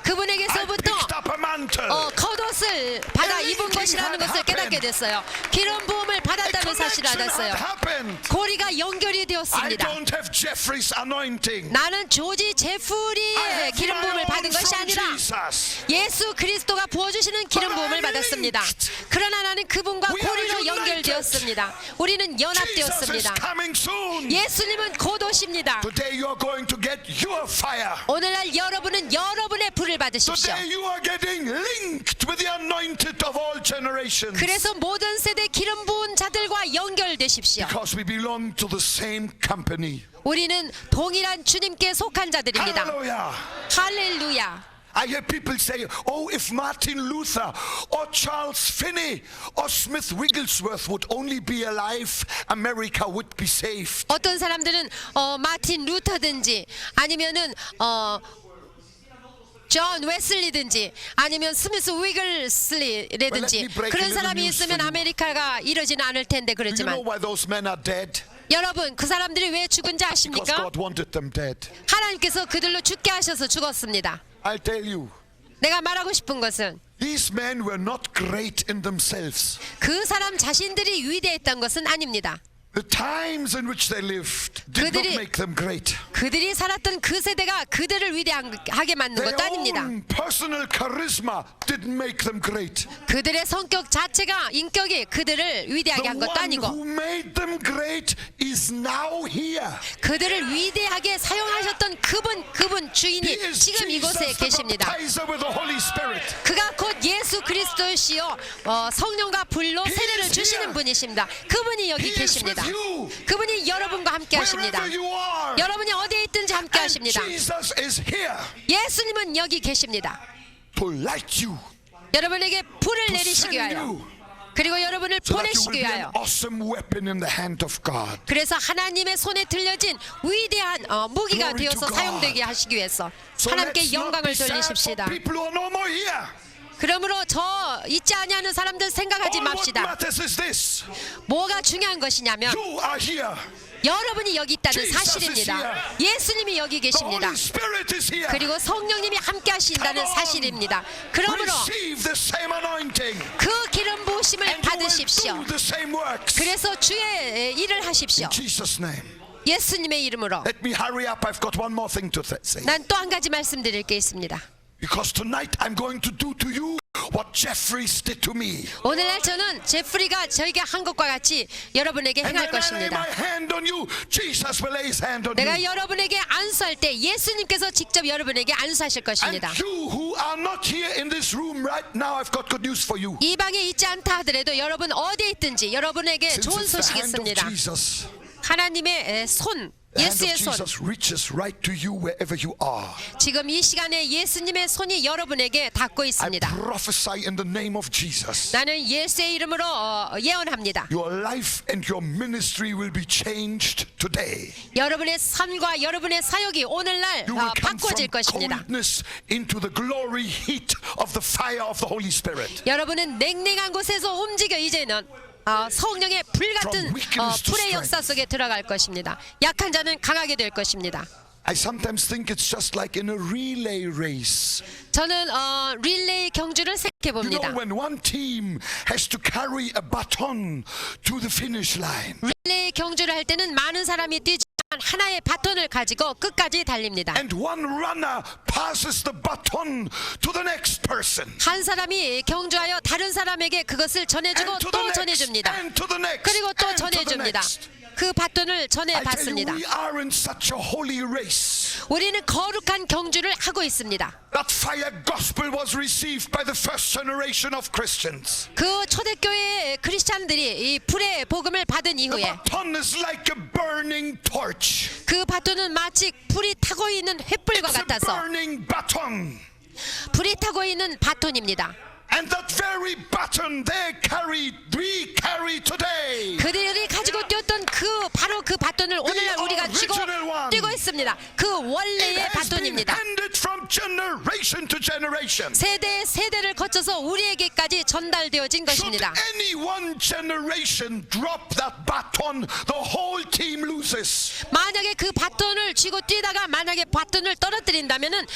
그분에게서부터 picked up a mantle. 겉옷을 받아 입은 것이라는 것을 깨닫게 됐어요. 기름 부음을 A 받았다는 사실을 connection had 알았어요. happened. 고리가 연결이 I 되었습니다. don't have Jeffrey's anointing. 나는 조지 I 제프리의 have 기름 my 부음을 own 받은 것이 from 아니라 Jesus. 예수 그리스도가 부어주시는 기름 부음을 받았습니다. 그러나 나는 그분과 We are 고리로 united. 연결되었습니다. 우리는 Jesus is 연합되었습니다. coming soon. 예수님은 곧 오십니다. Today you are going to get your fire. 오늘날 여러분은 여러분의 불을 받으십시오. Today you are getting linked with the anointed of all generations. 그래서 모든 세대 기름 부은 자들과 연결되십시오. Because we belong to the same company. 우리는 동일한 주님께 속한 자들입니다. Hallelujah. 할렐루야. I hear people say, oh, if Martin Luther or Charles Finney or Smith Wigglesworth would only be alive, America would be saved. 어떤 사람들은 마틴 루터든지 아니면은 존 웨슬리든지 아니면 스미스 위글스리라든지 그런 사람이 있으면 아메리카가 이러지는 않을 텐데 Do you know 그렇지만 why those men are dead? 여러분 그 사람들이 왜 죽은지 Because 아십니까? God wanted them dead. 하나님께서 그들로 죽게 하셔서 죽었습니다. I'll tell you, 내가 말하고 싶은 것은 these men were not great in themselves. 그 사람 자신들이 위대했던 것은 아닙니다. The times in which they lived did not 그들이- make them great. 그들이 살았던 그 세대가 그들을 위대하게 만든 Their 것도 아닙니다. own personal charisma didn't make them great. 그들의 성격 자체가 인격이 그들을 위대하게 The 한 것도 one 아니고 who made them great is now here. 그들을 위대하게 사용하셨던 그분 He 주인이 is 지금 이곳에 Jesus, the 계십니다. baptizer with the Holy Spirit. 그가 곧 예수 그리스도시요 성령과 불로 He 세례를 is 주시는 here. 분이십니다. 그분이 여기 He is 계십니다. with you. 그분이 여러분과 함께 하십니다. Wherever you are. 여러분이 어디에 있든지 함께 And 하십니다. Jesus is here 예수님은 여기 계십니다. to light you, 여러분에게 불을 to 내리시기 send 위하여 you, 그리고 여러분을 so that you will 보내시기 be an 위하여 awesome weapon in the hand of God. 그래서 하나님의 손에 들려진 위대한 무기가 Glory to 되어서 God. 사용되게 하시기 위해서 So 하나님께 let's not 영광을 be sad for 돌리십시다. people who are no more here. 그러므로 저 있지 아니하는 사람들 생각하지 All what 맙시다. matters is this: 뭐가 중요한 것이냐면 you are here. 여러분이 여기 있다는 Jesus is 사실입니다. here. 예수님이 여기 The 계십니다. Holy Spirit is here. 그리고 성령님이 함께 하신다는 Come on. 사실입니다. 그러므로 Receive the same anointing, 그 기름 부으심을 and you will 받으십시오. do the same works. 그래서 주의 일을 하십시오. In Jesus' name. 예수님의 이름으로. Let me hurry up. I've got one more thing to say. 난 또 한 가지 말씀드릴 게 있습니다. Because tonight I'm going to do to you what Jeffries did to me. 오늘날 저는 제프리가 저에게 한 것과 같이 여러분에게 And 행할 when I lay 것입니다. my hand on you, Jesus will lay his hand on 내가 you. 여러분에게 안수할 때 예수님께서 직접 여러분에게 안수하실 And 것입니다. you who are not here in this room right now, I've got good news for you. 이 방에 있지 않다 하더라도 여러분 어디에 있든지 여러분에게 Since 좋은 it's the 소식이 hand of 있습니다. Jesus, 하나님의 손, the hand of 예수의 손. Jesus reaches right to you wherever you are. 지금 이 시간에 예수님의 손이 여러분에게 닿고 I 있습니다. prophesy in the name of Jesus. 나는 예수의 이름으로 예언합니다. Your life and your ministry will be changed today. 여러분의 삶과 여러분의 사역이 오늘날 You will come 바꿔질 from 것입니다. coldness into the glory heat of the fire of the Holy Spirit. 여러분은 냉랭한 곳에서 움직여 이제는 성령의 불 같은 From weakness to 불의 strength. 역사 속에 들어갈 것입니다. 약한 자는 강하게 될 것입니다. I sometimes think it's just like in a relay race. 저는 릴레이 경주를 생각해 You 봅니다. know, when one team has to carry a baton to the finish line, 릴레이 경주를 할 때는 많은 사람이 뛰지만 하나의 바톤을 가지고 끝까지 달립니다. and one runner passes the baton to the next person, 한 사람이 경주하여 다른 사람에게 그것을 전해주고 and to the 또 next, 전해줍니다. and to the next, 그리고 또 and to the 전해줍니다. next. 그 바톤을 I tell you, 전해받습니다. we are in such a holy race. 우리는 거룩한 경주를 하고 있습니다. That fire gospel was received by the first generation of Christians. 그 초대교회 크리스찬들이 이 불의 복음을 받은 The 이후에 baton is like a burning torch. 그 바톤은 마치 불이 타고 있는 횃불과 It's a 같아서 burning baton. 불이 타고 있는 바톤입니다. And that very baton we carry today. 그들이 가지고 뛰었던 바로 그 바톤을 오늘날 우리가 쥐고 original one. 뛰고 있습니다. 그 It 원래의 has been 바톤입니다. handed from generation to generation. 세대를 거쳐서 우리에게까지 전달되어진 Should 것입니다. any one generation drop that baton, the whole team loses. 만약에 그 바톤을 쥐고 뛰다가 만약에 바톤을 떨어뜨린다면은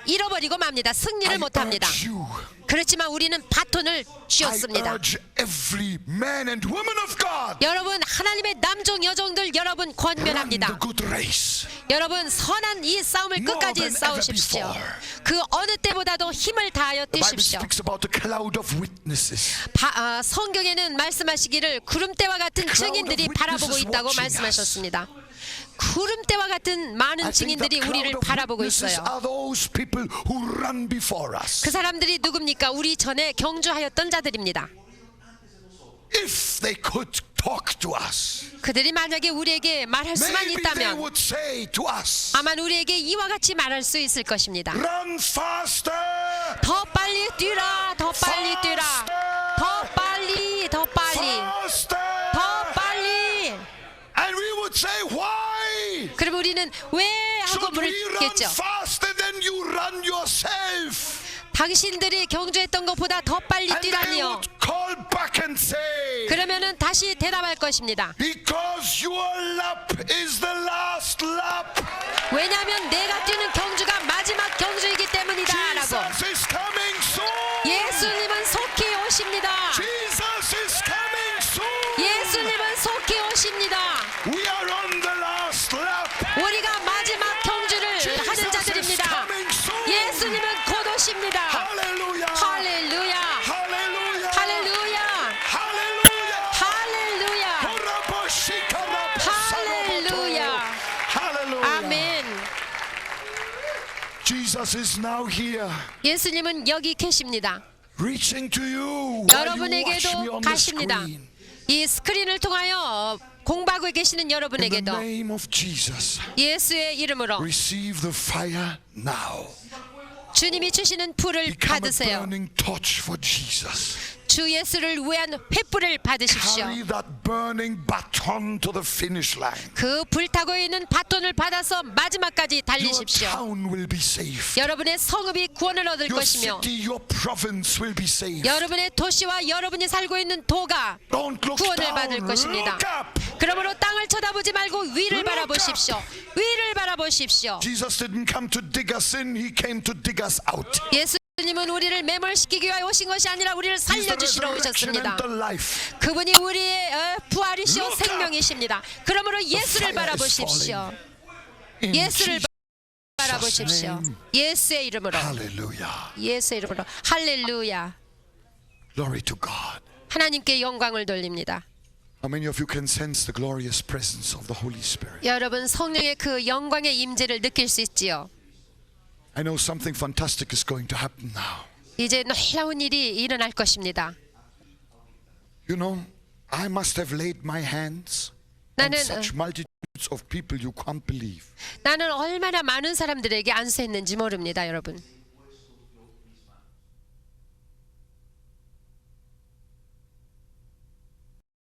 잃어버리고 맙니다. 승리를 I 못합니다. urge you, 그렇지만 우리는 바톤을 I 쥐었습니다. urge every man and woman of God, 여러분 하나님의 남종 여종들 여러분 run the 권면합니다. good race. 여러분 선한 이 싸움을 More 끝까지 than 싸우십시오. ever before. 그 어느 때보다도 힘을 다하여 The Bible 뛰십시오. speaks about a cloud of witnesses. 성경에는 말씀하시기를 구름대와 같은 The cloud 증인들이 of 바라보고 witnesses 있다고 watching 말씀하셨습니다. 구름대와 같은 많은 I think 증인들이 the 우리를 cloud of 바라보고 witnesses 있어요. are those people who run before us. 그 사람들이 누굽니까? 우리 전에 경주하였던 자들입니다. If they could talk to us, 그들이 만약에 우리에게 말할 수만 maybe they 있다면 would say to us, 아마 우리에게 이와 같이 말할 수 있을 것입니다. run faster, 더 빨리 뛰라, 더 빨리 뛰라, 더 빨리, 더 빨리, faster. 더 빨리. And we would say, why? 그럼 우리는 왜 하고 Should we run 물었겠죠. faster than you run yourself? 당신들이 경주했던 것보다 더 빨리 And they 뛰라니요. would call back and say, 그러면은 다시 대답할 것입니다. because your lap is the last lap. 왜냐하면 내가 뛰는 경주가 마지막 경주이기 때문이다라고. Jesus is coming soon. 예수님은 속히 오십니다. Jesus is coming soon. 예수님은 속히 오십니다. We are on the last lap. 우리가 마지막 경주를 하는 Jesus is 자들입니다. coming soon. 예수님은 곧 오십니다. Hallelujah. 할렐루야. Hallelujah. 할렐루야. Hallelujah. 할렐루야. 할렐루야. Hallelujah. 아멘. Jesus is now here, 예수님은 여기 계십니다. reaching to you while you watch me 여러분에게도 on the 가십니다. screen. 이 스크린을 통하여 공부하고 계시는 In the 여러분에게도 name of Jesus, 예수의 이름으로 receive the fire now. 주님이 주시는 불을 Become a 받으세요. burning torch for Jesus. 주 예수를 위한 횃불을 받으십시오. Carry that burning baton to the finish line. 그 불타고 있는 바톤을 받아서 마지막까지 Your 달리십시오. town will be saved. 여러분의 성읍이 구원을 얻을 Your 것이며 city, your province will be saved. 여러분의 도시와 여러분이 살고 있는 도가 Don't look 구원을 down. 받을 것입니다. Look up. 그러므로 땅을 쳐다보지 말고 위를 Look 바라보십시오. 위를 바라보십시오. Jesus didn't come to dig us in, he came to dig us out. 예수님은 우리를 매몰시키기 위하여 오신 것이 아니라 우리를 He's the 살려주시러 resurrection 오셨습니다. and the life. 그분이 우리의 부활이시오 Look up. 생명이십니다. 그러므로 예수를 fire is 바라보십시오. In 예수를 Jesus' 바라보십시오. name. 예수의 이름으로. Hallelujah. 예수의 이름으로. 할렐루야. Glory to God. 하나님께 영광을 돌립니다. How many of you can sense the glorious presence of the Holy Spirit? 여러분 성령의 그 영광의 임재를 느낄 수 있지요. I know something fantastic is going to happen now. 이제 놀라운 일이 일어날 것입니다. You know, I must have laid my hands on 나는 such multitudes of people you can't believe. 나는 얼마나 많은 사람들에게 안수했는지 모릅니다, 여러분.